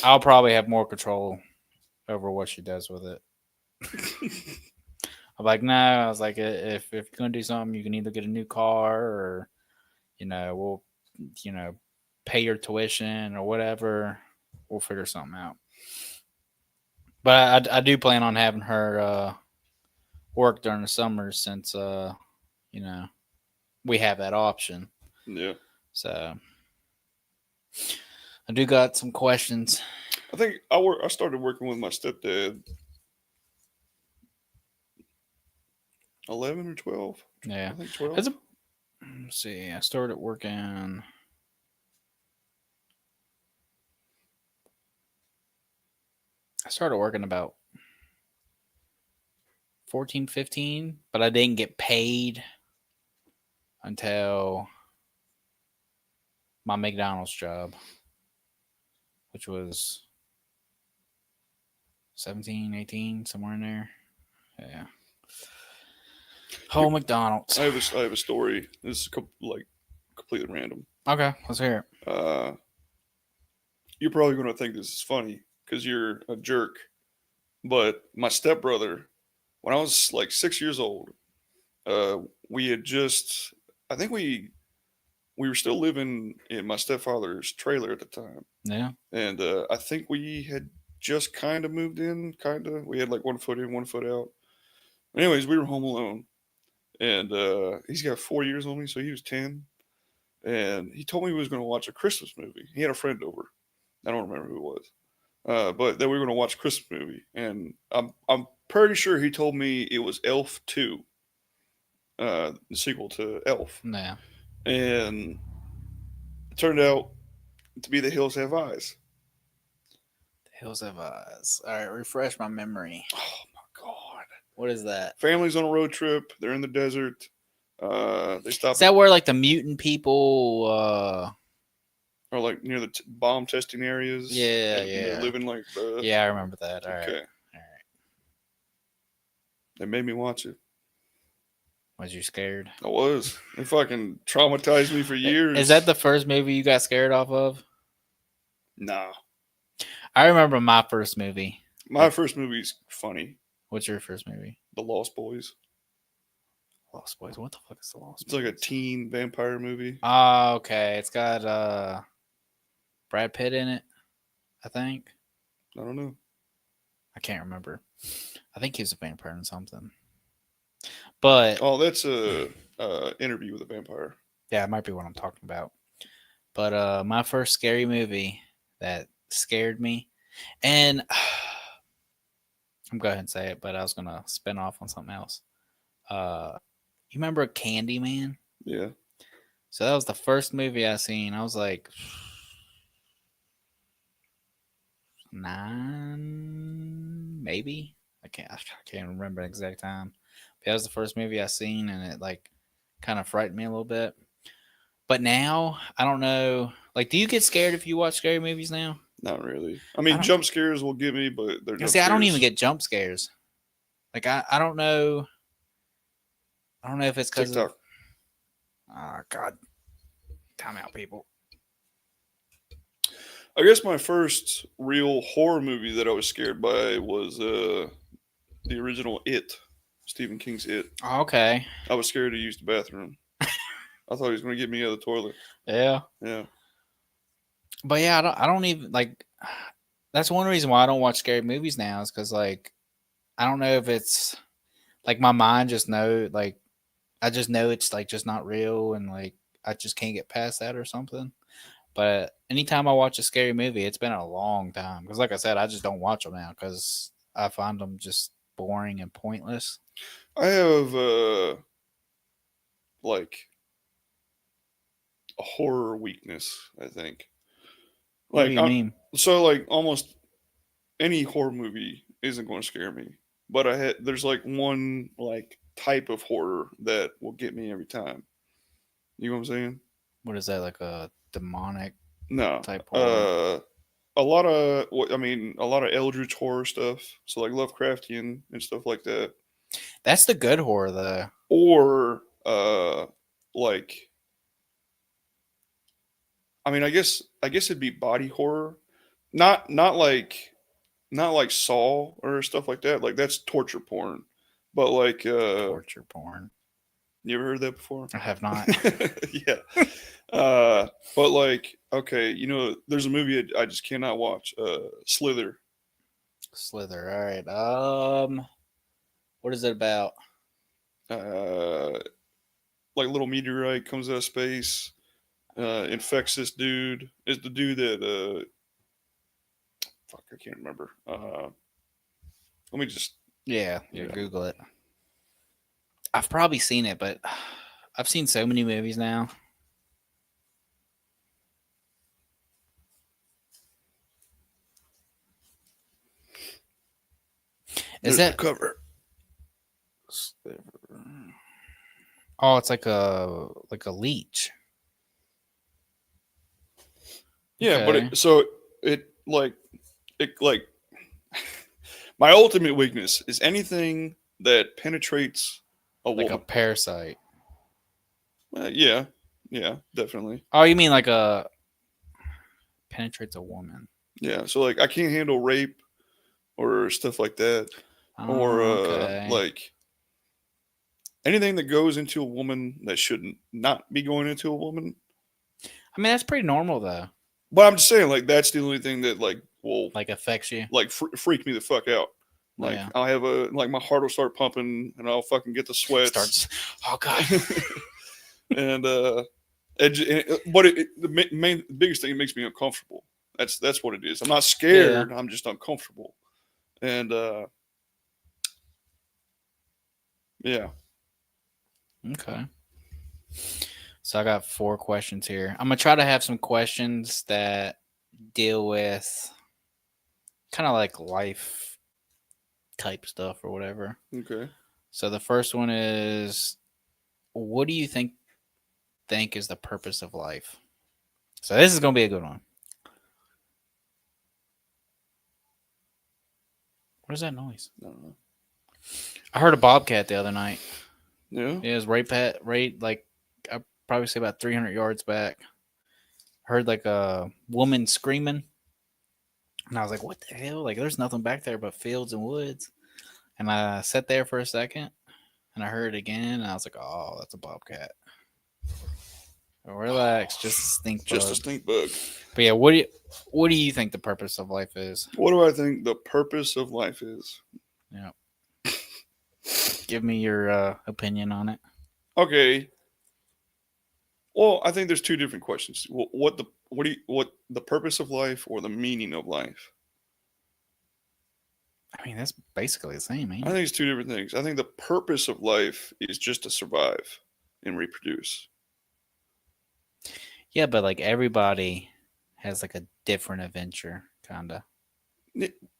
I'll probably have more control over what she does with it. I'm like, no. I was like, if you're gonna do something, you can either get a new car or, we'll, pay your tuition or whatever. We'll figure something out. But I do plan on having her work during the summer since we have that option. Yeah. So I do got some questions. I think I started working with my stepdad 11 or 12. Yeah. I think 12. Let's see. I started working. About 14, 15, but I didn't get paid until my McDonald's job, which was 17, 18, somewhere in there. Yeah. Oh, McDonald's. I have a story. This is completely random. Okay, let's hear it. You're probably going to think this is funny because you're a jerk. But my stepbrother, when I was like 6 years old, we had just, I think we were still living in my stepfather's trailer at the time. Yeah. And I think we had just kind of moved in, kind of. We had like 1 foot in, 1 foot out. Anyways, we were home alone. And he's got 4 years on me, so he was 10. And he told me he was going to watch a Christmas movie. He had a friend over. I don't remember who it was. But then we were going to watch a Christmas movie. And I'm pretty sure he told me it was Elf 2, the sequel to Elf. Yeah. And it turned out to be The Hills Have Eyes. The Hills Have Eyes. All right, refresh my memory. Oh, my God. What is that? Family's on a road trip. They're in the desert. They stop. Is that where like the mutant people? Or like near the bomb testing areas. Yeah, and yeah. They're living like the. Yeah, I remember that. All right. Okay. All right. They made me watch it. Was you scared? I was. It fucking traumatized me for years. Is that the first movie you got scared off of? Nah. I remember my first movie. My first movie's funny. What's your first movie? The Lost Boys. Lost Boys. What the fuck is the Lost It's Boys? like a teen vampire movie. Oh, okay. It's got Brad Pitt in it, I think. I don't know. I can't remember. I think he was a vampire in something. But Oh, that's a Interview with a Vampire. yeah, it might be what I'm talking about. But my first scary movie that scared me, and I'm going to go ahead and say it, but I was going to spin off on something else. You remember Candyman? Yeah. So that was the first movie I seen. I was like 9, maybe. I can't remember the exact time. But that was the first movie I seen, and it like kind of frightened me a little bit. But now I don't know. Like, do you get scared if you watch scary movies now? Not really. I mean, don't- jump scares will get me, but they're See, I don't even get jump scares. Like, I don't know. I don't know if it's because TikTok. Oh, God. Time out, people. I guess my first real horror movie that I was scared by was the original It, Stephen King's It. Oh, okay. I was scared to use the bathroom. I thought he was going to get me out of the toilet. Yeah. Yeah. But yeah, I don't even like. That's one reason why I don't watch scary movies now is because like, I don't know if it's like my mind just know like, I just know it's like just not real and like I just can't get past that or something. But anytime I watch a scary movie, it's been a long time because like I said, I just don't watch them now because I find them just boring and pointless. I have like a horror weakness, I think. What do you mean? So like almost any horror movie isn't going to scare me, but there's like one like type of horror that will get me every time. You know what I'm saying? What is that, like a demonic No. type horror? A lot of a lot of Eldritch horror stuff. So like Lovecraftian and stuff like that. That's the good horror, though. Or like I guess it'd be body horror. Not like Saw or stuff like that. Like that's torture porn. But like Torture porn. you ever heard that before? I have not. Yeah. But like, okay, you know, there's a movie I just cannot watch. Slither. Slither. All right. What is it about? Like little meteorite comes out of space, infects this dude. Is the dude that fuck, I can't remember. Let me just Yeah, Yeah. Google it. I've probably seen it, but I've seen so many movies now. there's Is the that? cover? Oh, it's like a leech. Yeah, but Okay. it like my ultimate weakness is anything that penetrates a Like a woman. parasite. Yeah, yeah, definitely. Oh, you mean like a penetrates a woman? Yeah, so like I can't handle rape or stuff like that, or Oh, okay. like anything that goes into a woman that shouldn't not be going into a woman. I mean, that's pretty normal though. But I'm just saying, like that's the only thing that like will Like affects you. like freak me the fuck out. Like Yeah. I'll have my heart will start pumping and I'll fucking get the sweats. Starts. Oh god. And the biggest thing, it makes me uncomfortable. That's what it is. I'm not scared. I'm just uncomfortable. And yeah. Okay. So I got 4 questions here. I'm gonna try to have some questions that deal with kind of like life type stuff or whatever. Okay. So the first one is, what do you think is the purpose of life? So this is gonna be a good one. What is that noise? I don't know. I heard a bobcat the other night. Yeah. It was right like I probably say about 300 yards back. Heard like a woman screaming, and I was like, "What the hell? Like, there's nothing back there but fields and woods." And I sat there for a second, and I heard it again, and I was like, "Oh, that's a bobcat." Relax, just a stink bug. Just a stink bug. But yeah, what do you think the purpose of life is? What do I think the purpose of life is? Yeah. Give me your opinion on it. Okay. Well, I think there's 2 different questions. What the purpose of life or the meaning of life? I mean, that's basically the same, ain't I it? think it's 2 different things. I think the purpose of life is just to survive and reproduce. Yeah, but like everybody has like a different adventure, kinda.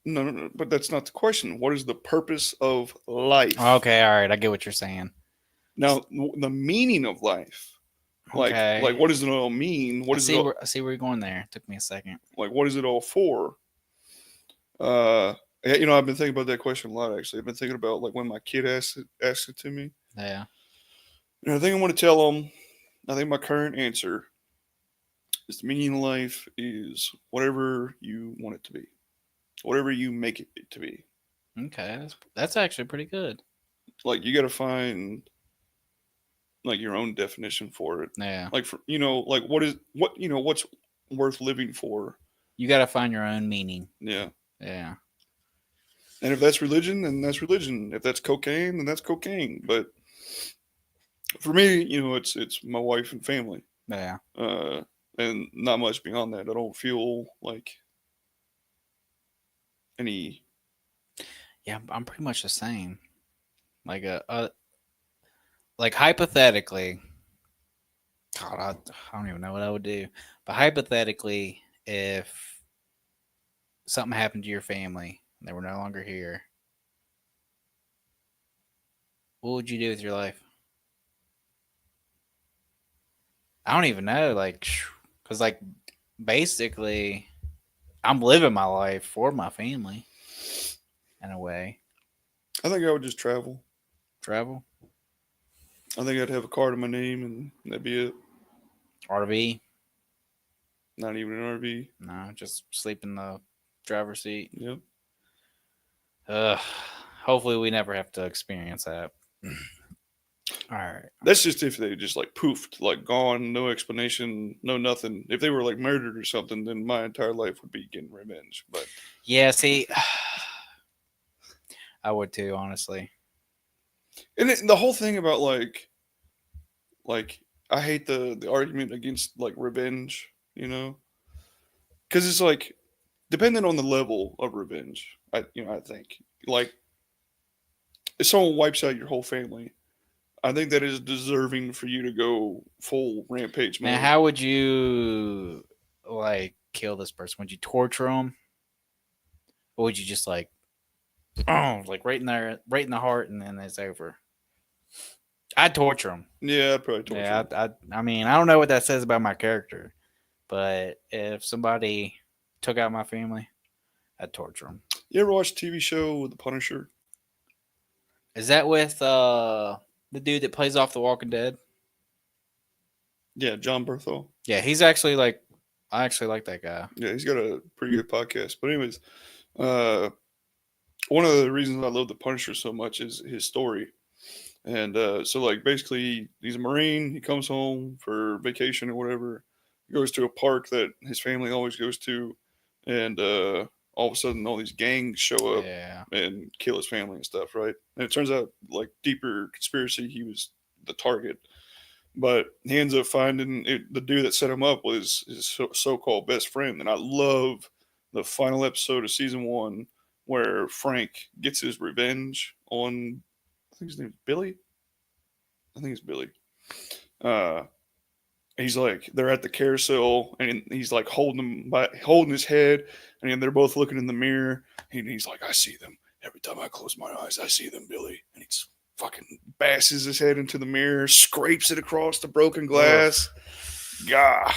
No, but that's not the question. What is the purpose of life? Okay, all right, I get what you're saying. Now, the meaning of life, Okay. like what does it all mean? What I is see it all, where you're going there. Took me a second. like? What is it all for? You know, I've been thinking about that question a lot. Actually, I've been thinking about like when my kid asks it to me. Yeah. And I think I want to tell them. I think my current answer is the meaning of life is whatever you want it to be, whatever you make it to be. Okay, that's actually pretty good. Like you got to find like your own definition for it. Yeah. Like for like what's worth living for. You got to find your own meaning. Yeah. Yeah. And if that's religion, then that's religion. If that's cocaine, then that's cocaine. But for me, it's my wife and family. Yeah. And not much beyond that. I don't feel like any. Yeah, I'm pretty much the same. Like like hypothetically, God, I don't even know what I would do. But hypothetically, if something happened to your family and they were no longer here, what would you do with your life? I don't even know, like, because like basically, I'm living my life for my family in a way. I think I would just travel. Travel, I think I'd have a car to my name, and that'd be it. RV, Not even an RV. no, just sleep in the driver's seat. Yep. Hopefully, we never have to experience that. All right. That's just if they just like poofed, like gone, no explanation, no nothing. If they were like murdered or something, then my entire life would be getting revenge. But Yeah, see, I would too, honestly. and the whole thing about like I hate the argument against like revenge, you know, because it's like depending on the level of revenge. I think like if someone wipes out your whole family, I think that is deserving for you to go full rampage mode. Man, how would you like kill this person? Would you torture them, or would you just like, oh, like right in there, right in the heart, and then it's over? I'd torture them. Yeah, I'd probably torture Yeah, them. I mean, I don't know what that says about my character, but if somebody took out my family, I'd torture them. You ever watch a TV show with The Punisher? Is that with the dude that plays off The Walking Dead? Yeah, John Berthel. Yeah, he's actually like, I actually like that guy. Yeah, he's got a pretty good podcast. But anyways, one of the reasons I love The Punisher so much is his story. And so, like, basically, he's a Marine. He comes home for vacation or whatever. He goes to a park that his family always goes to. And all of a sudden, all these gangs show up Yeah, and kill his family and stuff, right? And it turns out, like, deeper conspiracy, he was the target. But he ends up finding the dude that set him up was his so-called best friend. And I love the final episode of season 1 where Frank gets his revenge on, I think his name's Billy. I think it's Billy. He's like, they're at the carousel and he's like holding his head, and they're both looking in the mirror. And he's like, I see them. Every time I close my eyes, I see them, Billy. And he's fucking bashes his head into the mirror, scrapes it across the broken glass. Gah,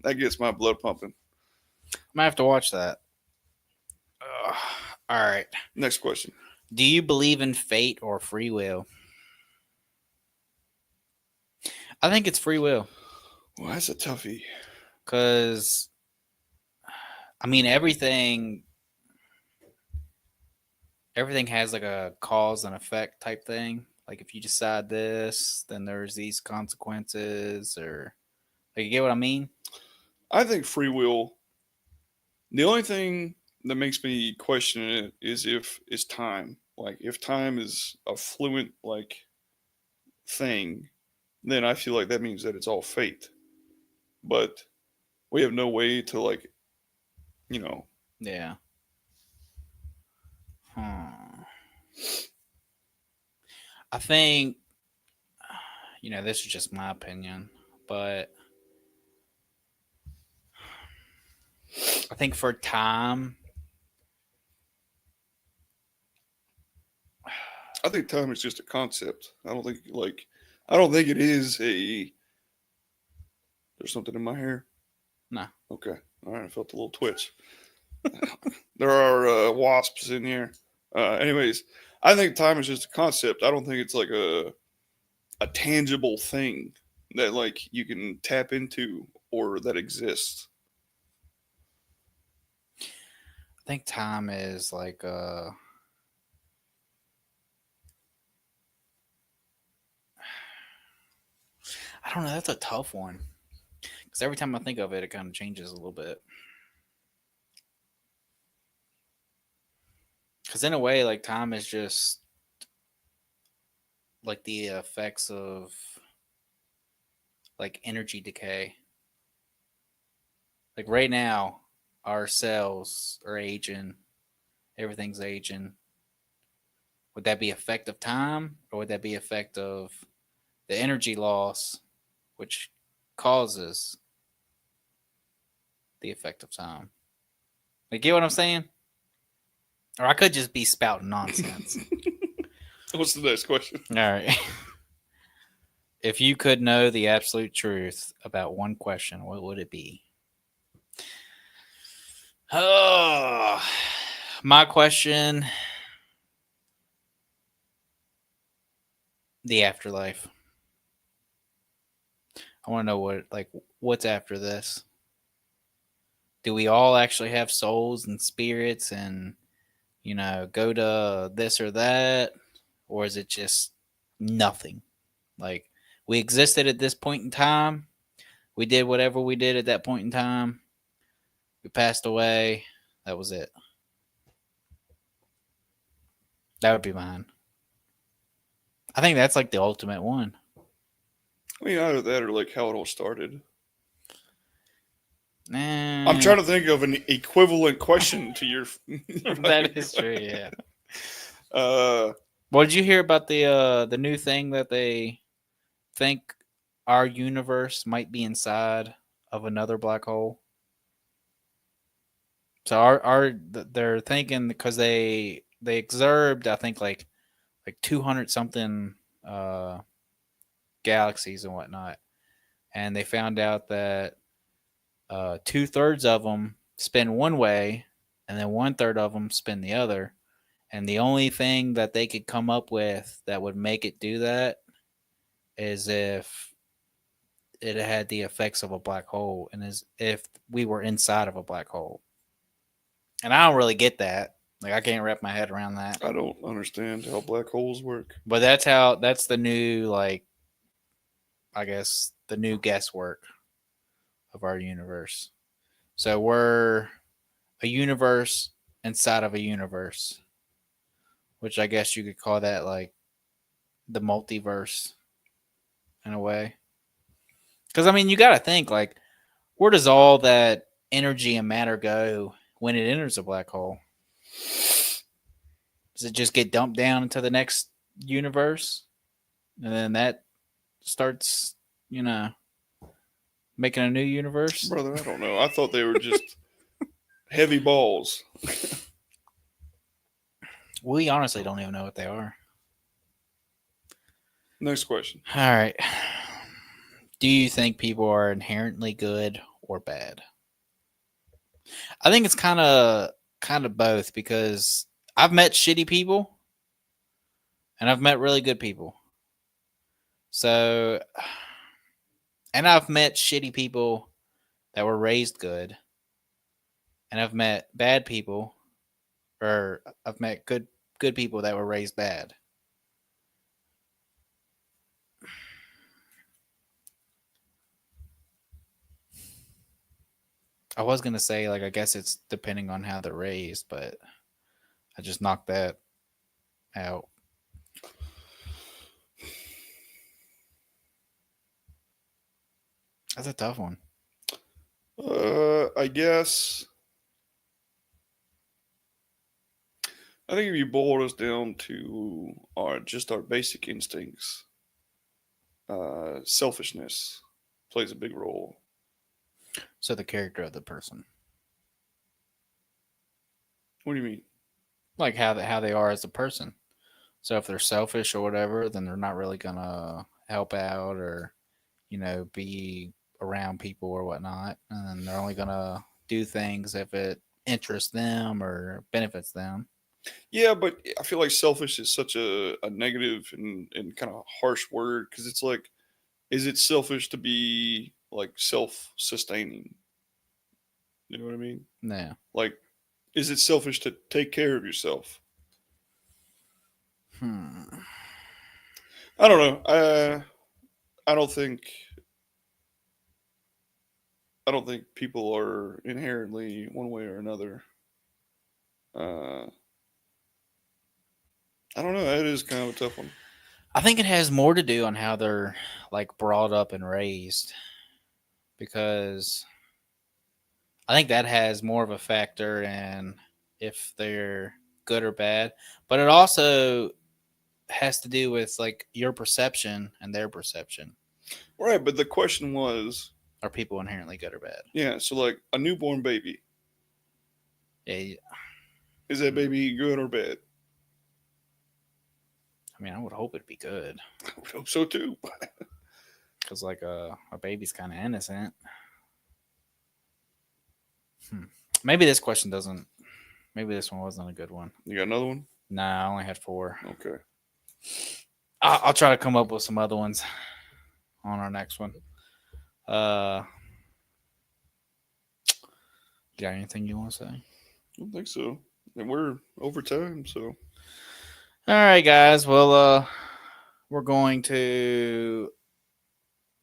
that gets my blood pumping. I might have to watch that. All right. Next question. Do you believe in fate or free will? I think it's free will. Well, that's a toughie. Because, I mean, everything has like a cause and effect type thing. Like if you decide this, then there's these consequences, or like, you get what I mean? I think free will. The only thing that makes me question it is time. Like if time is a fluent like thing, then I feel like that means that it's all fate. But we have no way to like, Yeah. I think, this is just my opinion, but I think for time, I think time is just a concept. I don't think it is a. There's something in my hair. No. Okay. All right. I felt a little twitch. There are wasps in here. Anyways, I think time is just a concept. I don't think it's like a tangible thing that like you can tap into or that exists. I think time is like I don't know. That's a tough one because every time I think of it, it kind of changes a little bit. Because in a way, like time is just like the effects of like energy decay. Like right now, our cells are aging, everything's aging. Would that be effect of time, or would that be effect of the energy loss, which causes the effect of time? Like, get what I'm saying? Or I could just be spouting nonsense. What's the next question? All right. If you could know the absolute truth about one question, what would it be? Oh, my question: the afterlife. I want to know what's after this. Do we all actually have souls and spirits, and go to this or that, or is it just nothing? Like, we existed at this point in time. We did whatever we did at that point in time. We passed away. That was it. That would be mine. I think that's like the ultimate one. I mean, either that or like how it all started. Nah, I'm trying to think of an equivalent question to your. that is true. Yeah. Uh, Well, did you hear about the new thing that they think our universe might be inside of another black hole? So they're thinking because they observed, I think, like 200 something galaxies and whatnot, and they found out that 2/3 of them spin one way, and then 1/3 of them spin the other. And the only thing that they could come up with that would make it do that is if it had the effects of a black hole, and is if we were inside of a black hole. And I don't really get that. Like, I can't wrap my head around that. I don't understand how black holes work. But that's the new, like, I guess the new guesswork of our universe. So we're a universe inside of a universe, which I guess you could call that like the multiverse in a way. Because, I mean, you got to think, like, where does all that energy and matter go when it enters a black hole? Does it just get dumped down into the next universe? And then that starts, making a new universe? Brother, I don't know. I thought they were just heavy balls. We honestly don't even know what they are. Next question. All right. Do you think people are inherently good or bad? I think it's kind of both, because I've met shitty people and I've met really good people. So, and I've met shitty people that were raised good, and I've met bad people, or I've met good people that were raised bad. I was going to say, like, I guess it's depending on how they're raised, but I just knocked that out. That's a tough one. I guess. I think if you boil us down to our basic instincts, selfishness plays a big role. So the character of the person, What do you mean? like how they are as a person. So if they're selfish or whatever, then they're not really gonna help out or, be around people or whatnot, and then they're only gonna do things if it interests them or benefits them. Yeah, but I feel like selfish is such a negative and kind of harsh word, because it's like, is it selfish to be like self-sustaining? You know what I mean? Yeah. Like, is it selfish to take care of yourself? I don't know. I don't think people are inherently one way or another. I don't know. That is kind of a tough one. I think it has more to do on how they're, like, brought up and raised, because I think that has more of a factor in if they're good or bad. But it also has to do with, like, your perception and their perception. Right, but the question was, Are people inherently good or bad? yeah, so like a newborn baby, Yeah, is that baby good or bad? I mean, I would hope it'd be good. I would hope so too. because like a baby's kind of innocent. Maybe this question doesn't. Maybe this one wasn't a good one. You got another one? Nah, I only had 4. Okay. I'll try to come up with some other ones on our next one. You got anything you want to say? I don't think so. And we're over time, so All right, guys. Well, we're going to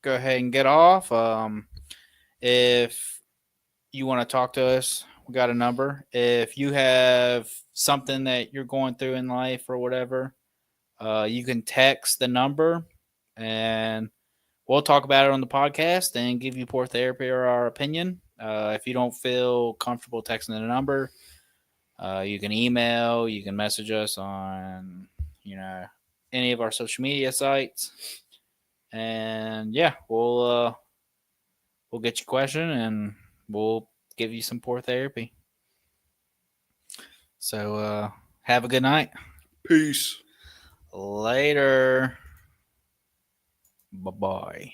go ahead and get off. If you want to talk to us, we got a number. If you have something that you're going through in life or whatever, you can text the number and we'll talk about it on the podcast and give you poor therapy or our opinion. If you don't feel comfortable texting the number, you can email, you can message us on, any of our social media sites. And yeah, we'll get your question and we'll give you some poor therapy. So have a good night. peace. Later. Bye-bye.